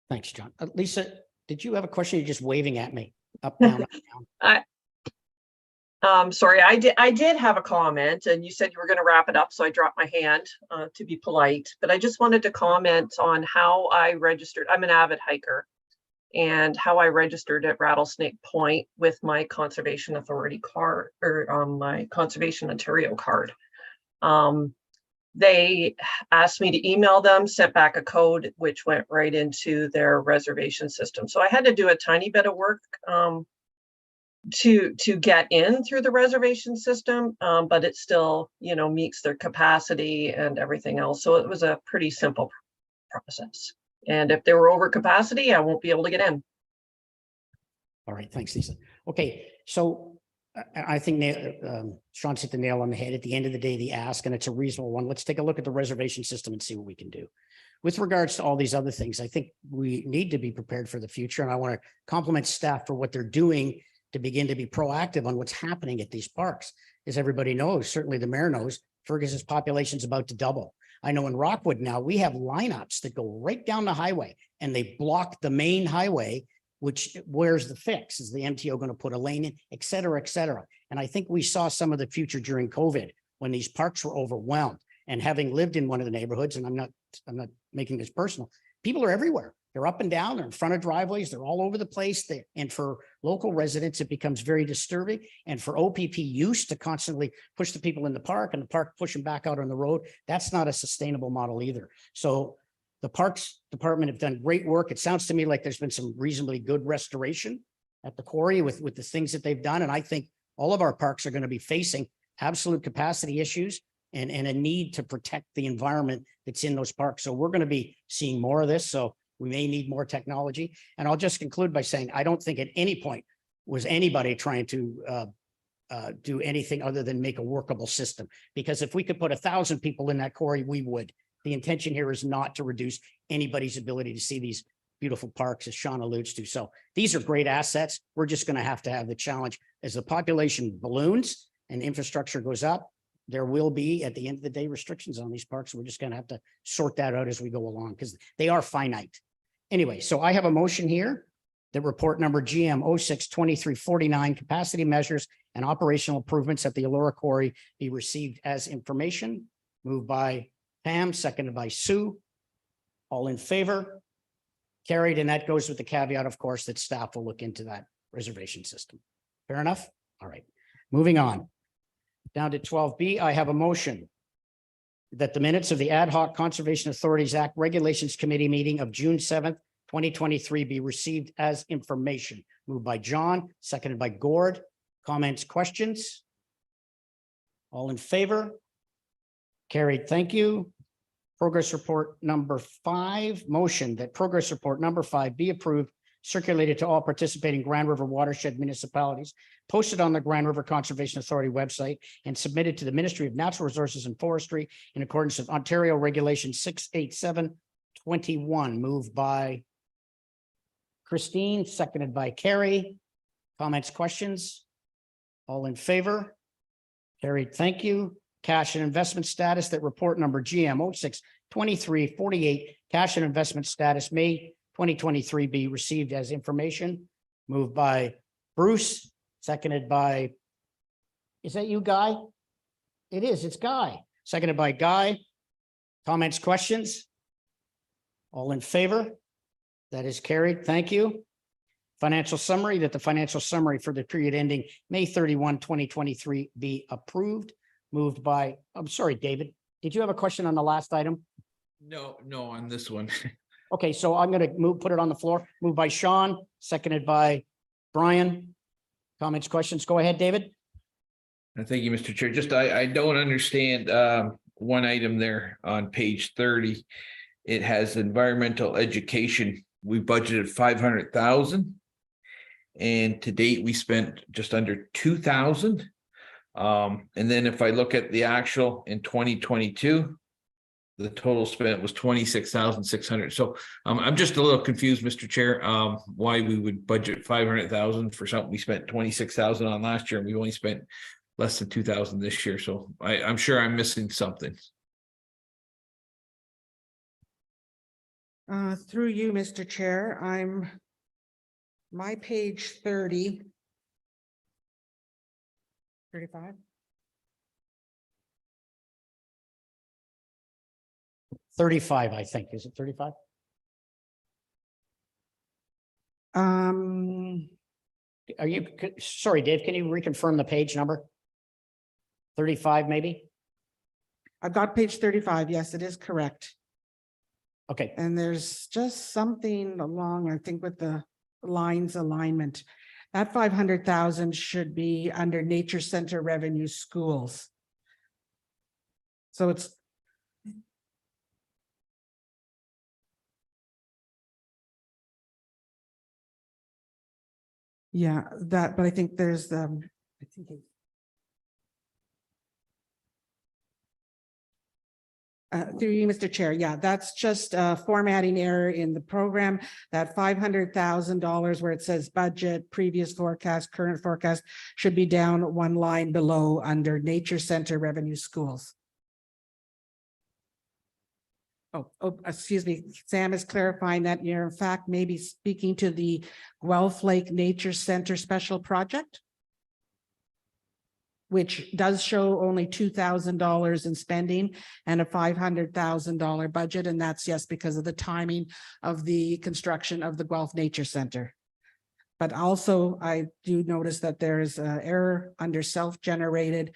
Thanks, John. Lisa, did you have a question? You're just waving at me. Up, down, up, down. Sorry, I did have a comment, and you said you were going to wrap it up, so I dropped my hand to be polite. But I just wanted to comment on how I registered. I'm an avid hiker, and how I registered at Rattlesnake Point with my Conservation Authority card, or my Conservation Ontario card. They asked me to email them, sent back a code, which went right into their reservation system. So I had to do a tiny bit of work to get in through the reservation system, but it still, you know, meets their capacity and everything else. So it was a pretty simple process. And if they were over capacity, I won't be able to get in. All right, thanks, Lisa. Okay, so I think Sean's hit the nail on the head. At the end of the day, the ask, and it's a reasonable one. Let's take a look at the reservation system and see what we can do. With regards to all these other things, I think we need to be prepared for the future. And I want to compliment staff for what they're doing to begin to be proactive on what's happening at these parks. As everybody knows, certainly the mayor knows, Fergus's population is about to double. I know in Rockwood now, we have lineups that go right down the highway and they block the main highway, which where's the fix? Is the MTO going to put a lane in, et cetera, et cetera. And I think we saw some of the future during COVID when these parks were overwhelmed. And having lived in one of the neighborhoods, and I'm not making this personal, people are everywhere. They're up and down, they're in front of driveways, they're all over the place. And for local residents, it becomes very disturbing. And for OPP use to constantly push the people in the park and the park push them back out on the road, that's not a sustainable model either. So the Parks Department have done great work. It sounds to me like there's been some reasonably good restoration at the quarry with the things that they've done. And I think all of our parks are going to be facing absolute capacity issues and a need to protect the environment that's in those parks. So we're going to be seeing more of this. So we may need more technology. And I'll just conclude by saying, I don't think at any point was anybody trying to do anything other than make a workable system. Because if we could put 1,000 people in that quarry, we would. The intention here is not to reduce anybody's ability to see these beautiful parks, as Sean alludes to. So these are great assets. We're just going to have the challenge as the population balloons and infrastructure goes up, there will be, at the end of the day, restrictions on these parks. We're just gonna have to sort that out as we go along because they are finite. Anyway, so I have a motion here that report number GM 06-2349 capacity measures and operational improvements at the Elora Quarry be received as information. Moved by Pam, seconded by Sue. All in favor? Carried, and that goes with the caveat, of course, that staff will look into that reservation system. Fair enough? All right, moving on. Down to 12B, I have a motion that the minutes of the Ad hoc Conservation Authorities Act Regulations Committee meeting of June 7th, 2023 be received as information. Moved by John, seconded by Gord. Comments, questions? All in favor? Carried, thank you. Progress report number 5, motion that progress report number 5 be approved, circulated to all participating Grand River watershed municipalities, posted on the Grand River Conservation Authority website, and submitted to the Ministry of Natural Resources and Forestry in accordance with Ontario Regulation 68721. Moved by Christine, seconded by Carrie. Comments, questions? All in favor? Carried, thank you. Cash and investment status, that report number GM 06-2348, cash and investment status, May 2023 be received as information. Moved by Bruce, seconded by, is that you, Guy? It is, it's Guy. Seconded by Guy. Comments, questions? All in favor? That is carried. Thank you. Financial summary, that the financial summary for the period ending May 31, 2023 be approved. Moved by, I'm sorry, David, did you have a question on the last item? No, on this one. Okay, so I'm going to put it on the floor. Moved by Sean, seconded by Brian. Comments, questions? Go ahead, David. Thank you, Mr. Chair. Just, I don't understand one item there on page 30. It has environmental education. We budgeted 500,000. And to date, we spent just under 2,000. And then if I look at the actual in 2022, the total spent was 26,600. So I'm just a little confused, Mr. Chair, why we would budget 500,000 for something we spent 26,000 on last year, and we only spent less than 2,000 this year. So I'm sure I'm missing something. Through you, Mr. Chair, my page 30. 35. 35, I think. Is it 35? Are you, sorry, Dave, can you reconfirm the page number? 35, maybe? I've got page 35. Yes, it is correct. Okay. And there's just something along, I think, with the lines alignment. That 500,000 should be under Nature Center Revenue Schools. So it's yeah, that, but I think there's I think through you, Mr. Chair. Yeah, that's just a formatting error in the program. That $500,000 where it says budget, previous forecast, current forecast should be down one line below under Nature Center Revenue Schools. Oh, excuse me. Sam is clarifying that you're in fact maybe speaking to the Guelph Lake Nature Center Special Project, which does show only $2,000 in spending and a $500,000 budget. And that's, yes, because of the timing of the construction of the Guelph Nature Center. But also I do notice that there's an error under self-generated.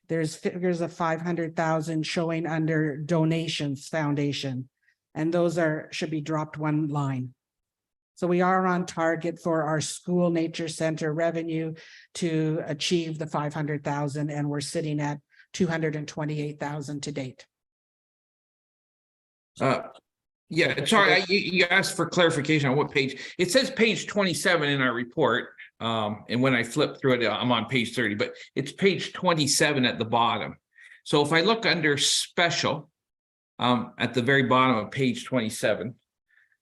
There's figures of 500,000 showing under donations foundation, and those should be dropped one line. So we are on target for our school nature center revenue to achieve the 500,000, and we're sitting at 228,000 to date. Yeah, sorry, you asked for clarification on what page. It says page 27 in our report. And when I flip through it, I'm on page 30, but it's page 27 at the bottom. So if I look under special, at the very bottom of page 27,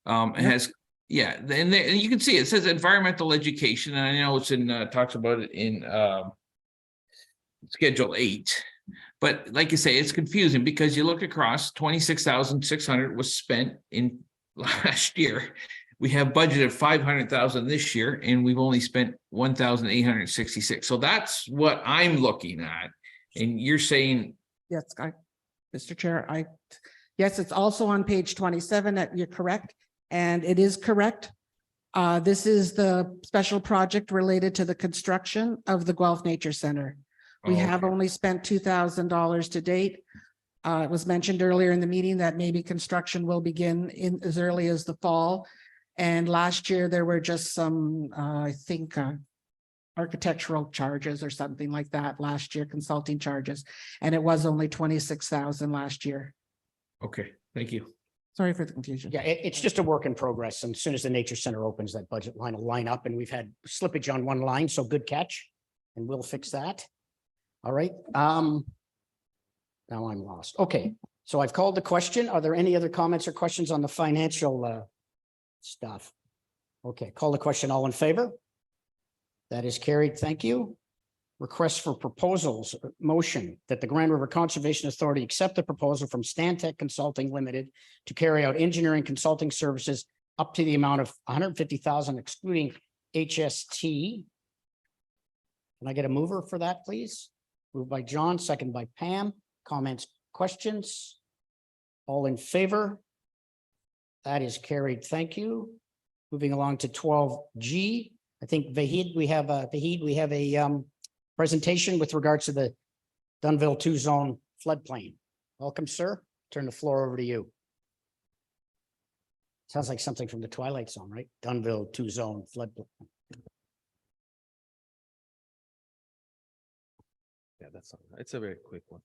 it has, yeah, and you can see it says environmental education, and I know it's in talks about it in Schedule 8. But like you say, it's confusing because you look across 26,600 was spent in last year. We have budgeted 500,000 this year and we've only spent 1,866. So that's what I'm looking at. And you're saying, Yes, Mr. Chair, yes, it's also on page 27 that you're correct, and it is correct. This is the special project related to the construction of the Guelph Nature Center. We have only spent $2,000 to date. It was mentioned earlier in the meeting that maybe construction will begin in as early as the fall. And last year there were just some, I think, architectural charges or something like that last year, consulting charges, and it was only 26,000 last year. okay, thank you. Sorry for the confusion. Yeah, it's just a work in progress. And as soon as the nature center opens, that budget line will line up, and we've had slippage on one line, so good catch. And we'll fix that. All right. Now I'm lost. Okay, so I've called the question. Are there any other comments or questions on the financial stuff? Okay, call the question. All in favor? That is carried. Thank you. Request for proposals, motion that the Grand River Conservation Authority accept the proposal from Stantec Consulting Limited to carry out engineering consulting services up to the amount of 150,000 excluding HST. Can I get a mover for that, please? Moved by John, second by Pam. Comments, questions? All in favor? That is carried. Thank you. Moving along to 12G. I think Vahid, we have a presentation with regards to the Dunville 2 zone floodplain. Welcome, sir. Turn the floor over to you. Sounds like something from the Twilight Zone, right? Dunville 2 zone floodplain. Yeah, it's a very quick one.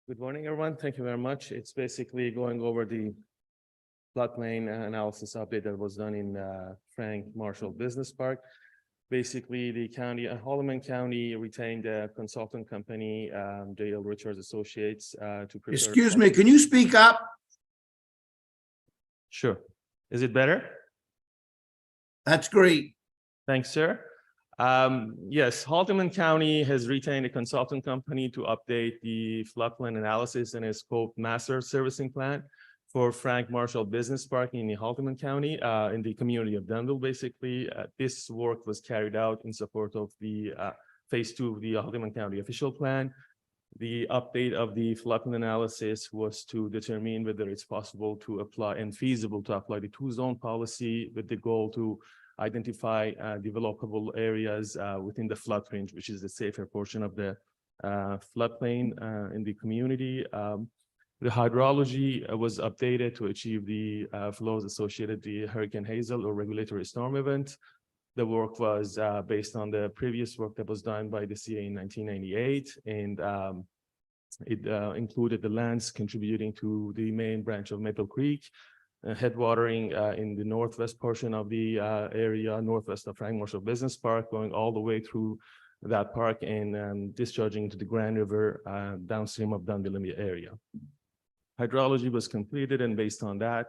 Good morning, everyone. Thank you very much. It's basically going over the floodplain analysis update that was done in Frank Marshall Business Park. Basically, the county, Haldimand County retained a consultant company, Dale Richards Associates, to prepare. Excuse me, can you speak up? Sure. Is it better? That's great. Thanks, sir. Yes, Haldimand County has retained a consultant company to update the floodplain analysis and its scope master servicing plan for Frank Marshall Business Park in the Haldimand County, in the community of Dunville. Basically, this work was carried out in support of the phase 2 of the Haldimand County official plan. The update of the floodplain analysis was to determine whether it's possible to apply and feasible to apply the 2-zone policy with the goal to identify developable areas within the floodplain, which is the safer portion of the floodplain in the community. The hydrology was updated to achieve the flows associated with the Hurricane Hazel or regulatory storm event. The work was based on the previous work that was done by the CA in 1998, and it included the lands contributing to the main branch of Maple Creek, headwatering in the northwest portion of the area, northwest of Frank Marshall Business Park, going all the way through that park and discharging into the Grand River downstream of Dunville in the area. Hydrology was completed, and based on that,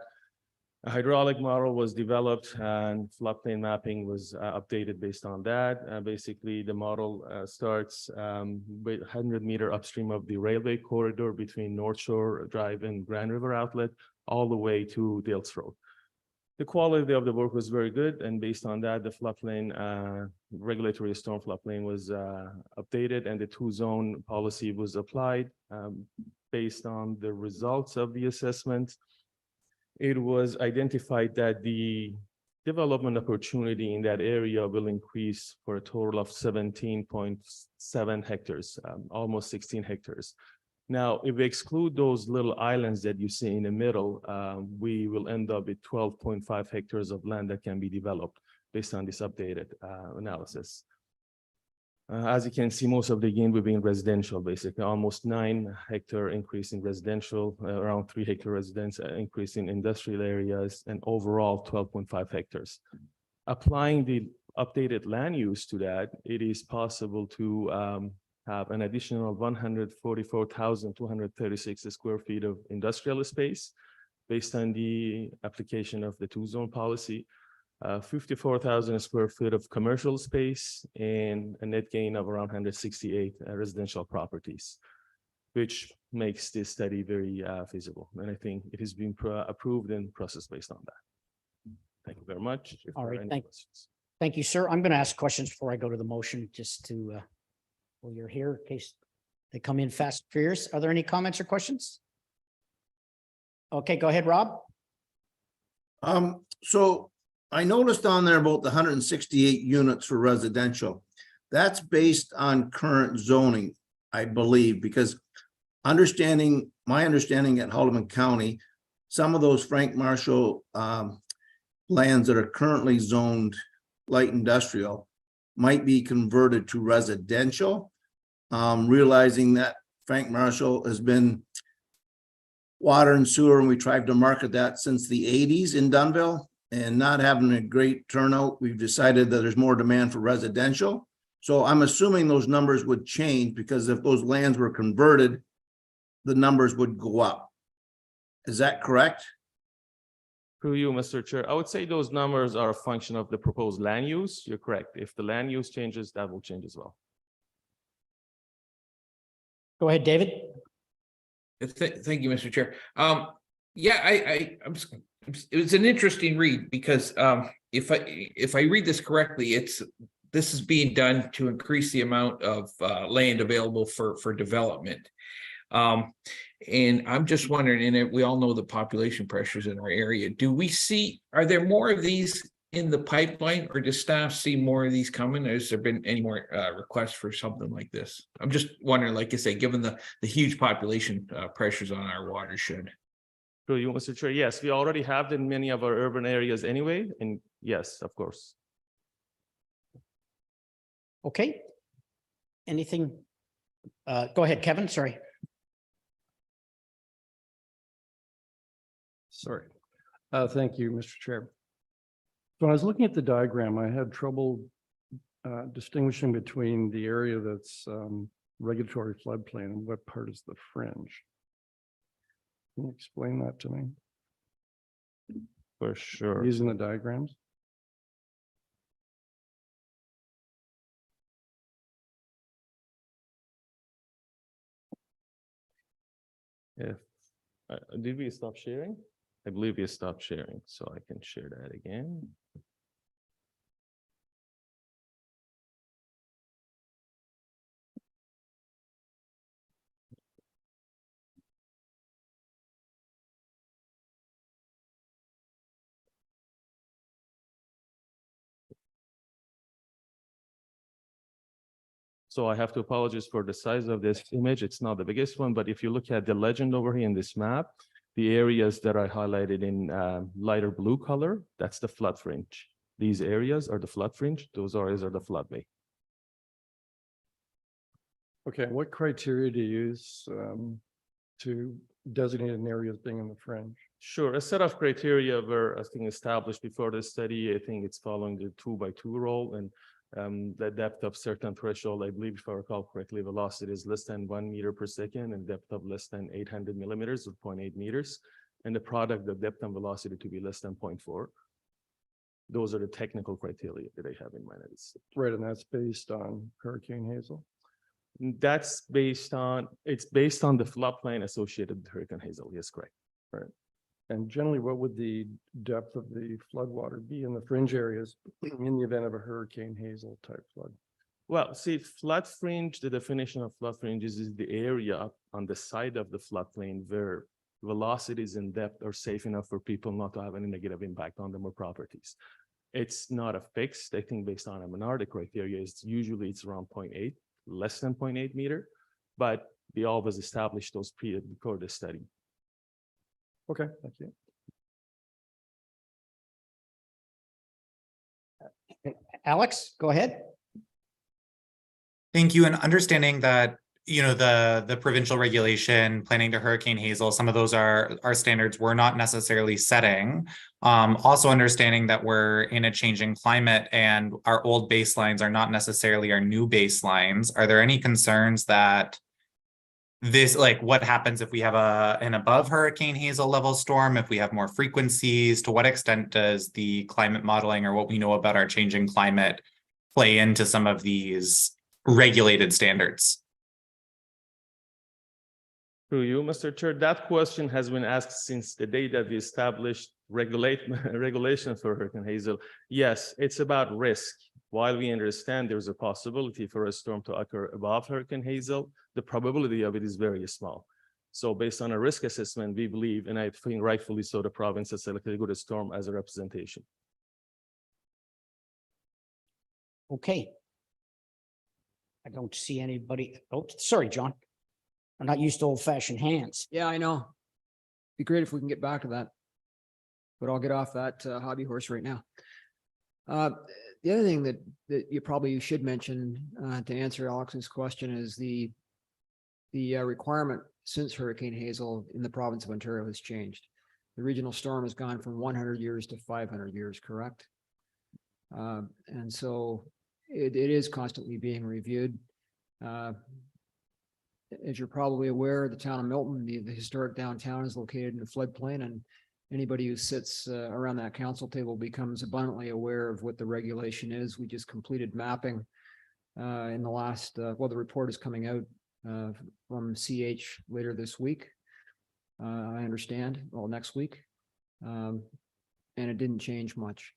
a hydraulic model was developed and floodplain mapping was updated based on that. Basically, the model starts with 100-meter upstream of the railway corridor between North Shore Drive and Grand River Outlet, all the way to Dales Road. The quality of the work was very good, and based on that, the floodplain, regulatory storm floodplain was updated, and the 2-zone policy was applied. Based on the results of the assessment, it was identified that the development opportunity in that area will increase for a total of 17.7 hectares, almost 16 hectares. Now, if we exclude those little islands that you see in the middle, we will end up with 12.5 hectares of land that can be developed based on this updated analysis. As you can see, most of the gain will be in residential, basically almost 9-hectare increase in residential, around 3-hectare residence increase in industrial areas, and overall 12.5 hectares. Applying the updated land use to that, it is possible to have an additional 144,236 square feet of industrial space based on the application of the two-zone policy. 54,000 square feet of commercial space, and a net gain of around 168 residential properties, which makes this study very feasible. And I think it has been approved and processed based on that. Thank you very much. If All there are right, any questions. Thank you, sir. I'm going to ask questions before I go to the motion, just to, well, you're here in case they come in fast and furious. Are there any comments or questions? Okay, go ahead, Rob. So I noticed on there about the 168 units for residential. That's based on current zoning, I believe, because my understanding at Haldeman County, some of those Frank Marshall lands that are currently zoned light industrial might be converted to residential. Realizing that Frank Marshall has been water and sewer, and we tried to market that since the 80s in Dunville, and not having a great turnout, we've decided that there's more demand for residential. So I'm assuming those numbers would change, because if those lands were converted, the numbers would go up. Is that correct? Through you, Mr. Chair, I would say those numbers are a function of the proposed land use. You're correct. If the land use changes, that will change as well. Go ahead, David. Thank you, Mr. Chair. Yeah, it was an interesting read, because if I read this correctly, this is being done to increase the amount of land available for development. And I'm just wondering, and we all know the population pressures in our area. Are there more of these in the pipeline, or does staff see more of these coming? Has there been any more requests for something like this? I'm just wondering, like I say, given the huge population pressures on our watershed. Through you, Mr. Chair, yes, we already have in many of our urban areas anyway, and yes, of course. Okay. Anything? Go ahead, Kevin, sorry. Sorry. Thank you, Mr. Chair. When I was looking at the diagram, I had trouble distinguishing between the area that's regulatory floodplain and what part is the fringe. Can you explain that to me? For sure. Using the diagrams? If did we stop sharing? I believe we stopped sharing, so I can share that again. So I have to apologize for the size of this image. It's not the biggest one, but if you look at the legend over here in this map, the areas that I highlighted in lighter blue color, that's the flood fringe. These areas are the flood fringe. Those areas are the floodway. Okay, what criteria do you use to designate an area as being in the fringe? Sure, a set of criteria were, I think, established before the study. I think it's following the 2x2 rule, and the depth of certain threshold, I believe, if I recall correctly, velocity is less than 1 meter per second, and depth of less than 800 millimeters or 0.8 meters, and the product of depth and velocity to be less than 0.4. Those are the technical criteria that I have in mind. Right, and that's based on Hurricane Hazel? That's based on the floodplain associated with Hurricane Hazel. Yes, correct. Right. And generally, what would the depth of the floodwater be in the fringe areas in the event of a Hurricane Hazel type flood? Well, see, flood fringe, the definition of flood fringe is the area on the side of the floodplain where velocities and depth are safe enough for people not to have any negative impact on them or properties. It's not a fixed, I think, based on MNR, criteria is usually it's around 0.8, less than 0.8 meter, but we always establish those before the study. Okay, thank you. Alex, go ahead. Thank you. And understanding that, the provincial regulation planning to Hurricane Hazel, some of those are standards we're not necessarily setting. Also understanding that we're in a changing climate and our old baselines are not necessarily our new baselines. Are there any concerns that what happens if we have an above Hurricane Hazel level storm, if we have more frequencies? To what extent does the climate modeling or what we know about our changing climate play into some of these regulated standards? Through you, Mr. Chair, that question has been asked since the day that we established regulation for Hurricane Hazel. Yes, it's about risk. While we understand there's a possibility for a storm to occur above Hurricane Hazel, the probability of it is very small. So based on a risk assessment, we believe, and I think rightfully so, the province has selected a good storm as a representation. Okay. I don't see anybody. Oh, sorry, John. I'm not used to old fashioned hands. Yeah, I know. Be great if we can get back to that. But I'll get off that hobby horse right now. The other thing that you probably should mention to answer Alex's question is the requirement since Hurricane Hazel in the province of Ontario has changed. The regional storm has gone from 100 years to 500 years, correct? And so it is constantly being reviewed. As you're probably aware, the town of Milton, the historic downtown is located in a floodplain, and anybody who sits around that council table becomes abundantly aware of what the regulation is. We just completed mapping in the last, the report is coming out from CH later this week. I understand, well, next week. And it didn't change much.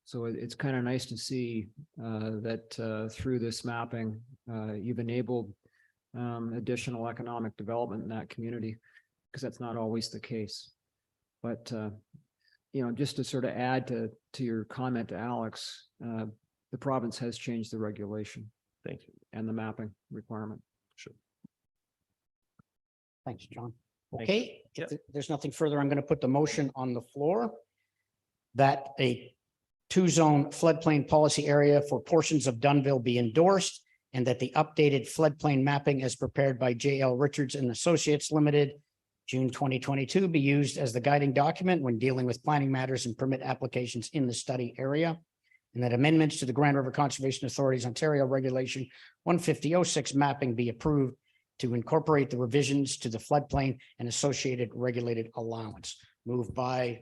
So it's kind of nice to see that through this mapping, you've enabled additional economic development in that community, because that's not always the case. But, just to sort of add to your comment to Alex, the province has changed the regulation. Thank you. And the mapping requirement. Sure. Thanks, John. Thank Okay, if there's nothing further, I'm going to put the motion on the floor that a two-zone floodplain policy area for portions of Dunnville be endorsed, and that the updated floodplain mapping as prepared by J.L. Richards and Associates Limited, June 2022, be used as the guiding document when dealing with planning matters and permit applications in the study area. And that amendments to the Grand River Conservation Authority's Ontario Regulation 15006 mapping be approved to incorporate the revisions to the floodplain and associated regulated allowance. Moved by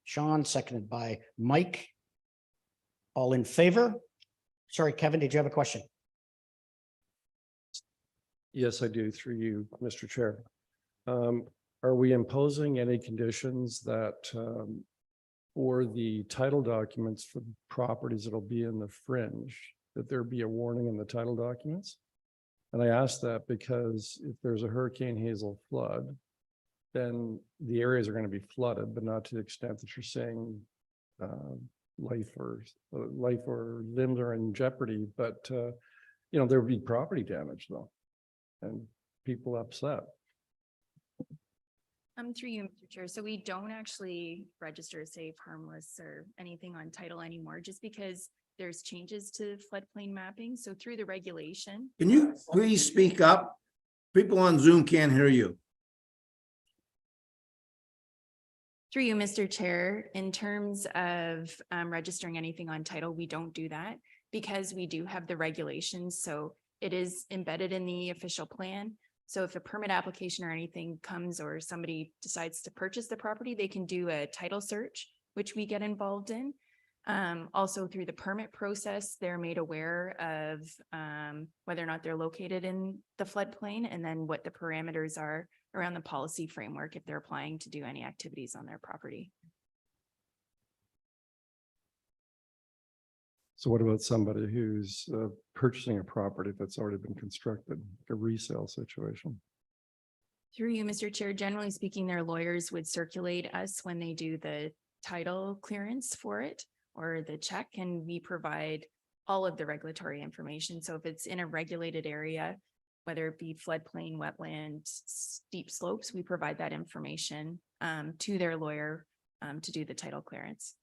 Sean, seconded by Mike. All in favor? Sorry, Kevin, did you have a question? Yes, I do, through you, Mr. Chair. Are we imposing any conditions that for the title documents for properties that'll be in the fringe, that there be a warning in the title documents? And I ask that because if there's a Hurricane Hazel flood, then the areas are going to be flooded, but not to the extent that you're saying life or limbs are in jeopardy. But there would be property damage though, and people upset. Through you, Mr. Chair. So we don't actually register safe, harmless, or anything on title anymore, just because there's changes to floodplain mapping. So through the regulation. Can you please speak up? People on Zoom can't hear you. Through you, Mr. Chair, in terms of registering anything on title, we don't do that because we do have the regulations. So it is embedded in the official plan. So if a permit application or anything comes or somebody decides to purchase the property, they can do a title search, which we get involved in. Also through the permit process, they're made aware of whether or not they're located in the floodplain, and then what the parameters are around the policy framework if they're applying to do any activities on their property. So what about somebody who's purchasing a property that's already been constructed, a resale situation? Through you, Mr. Chair, generally speaking, their lawyers would circulate us when they do the title clearance for it or the check, and we provide all of the regulatory information. So if it's in a regulated area, whether it be floodplain, wetland, steep slopes, we provide that information to their lawyer to do the title clearance.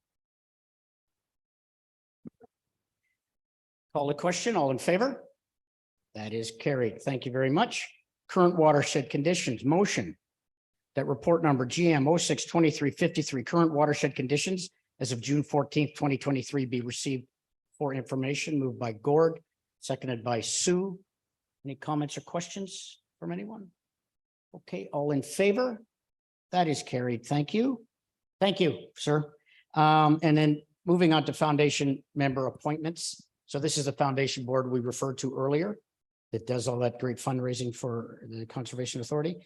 Call the question. All in favor? That is carried. Thank you very much. Current watershed conditions, motion that report number GM 06-2353, current watershed conditions as of June 14th, 2023 be received for information. Moved by Gord, seconded by Sue. Any comments or questions from anyone? Okay, all in favor? That is carried. Thank you. Thank you, sir. And then moving on to foundation member appointments. So this is the foundation board we referred to earlier that does all that great fundraising for the Conservation Authority.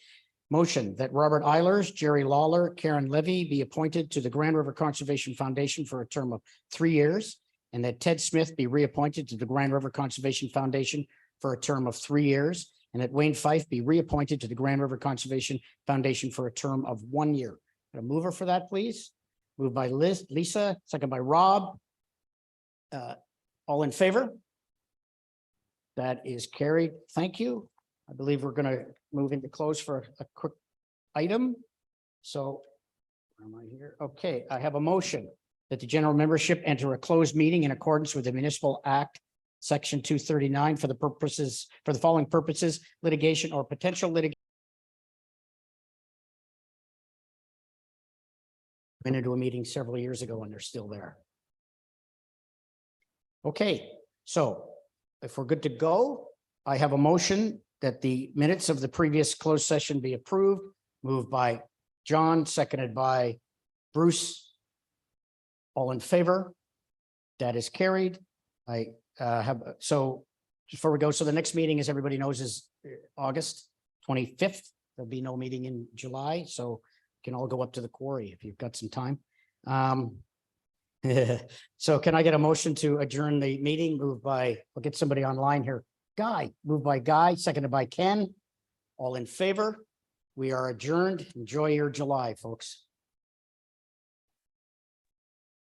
Motion that Robert Eilers, Jerry Lawler, Karen Levy be appointed to the Grand River Conservation Foundation for a term of 3 years, and that Ted Smith be reappointed to the Grand River Conservation Foundation for a term of 3 years, and that Wayne Fife be reappointed to the Grand River Conservation Foundation for a term of 1 year. A mover for that, please. Moved by Lisa, second by Rob. All in favor? That is carried. Thank you. I believe we're going to move into close for a quick item. So, where am I here? Okay, I have a motion that the general membership enter a closed meeting in accordance with the Municipal Act, Section 239, for the following purposes: litigation or potential litigation. Been into a meeting several years ago and they're still there. Okay, so if we're good to go, I have a motion that the minutes of the previous closed session be approved, moved by John, seconded by Bruce. All in favor? That is carried. I so before we go, so the next meeting, as everybody knows, is August 25th. There'll be no meeting in July, so can all go up to the quarry if you've got some time. So can I get a motion to adjourn the meeting? Moved by, I'll get somebody online here. Guy, moved by Guy, seconded by Ken. All in favor? We are adjourned. Enjoy your July, folks.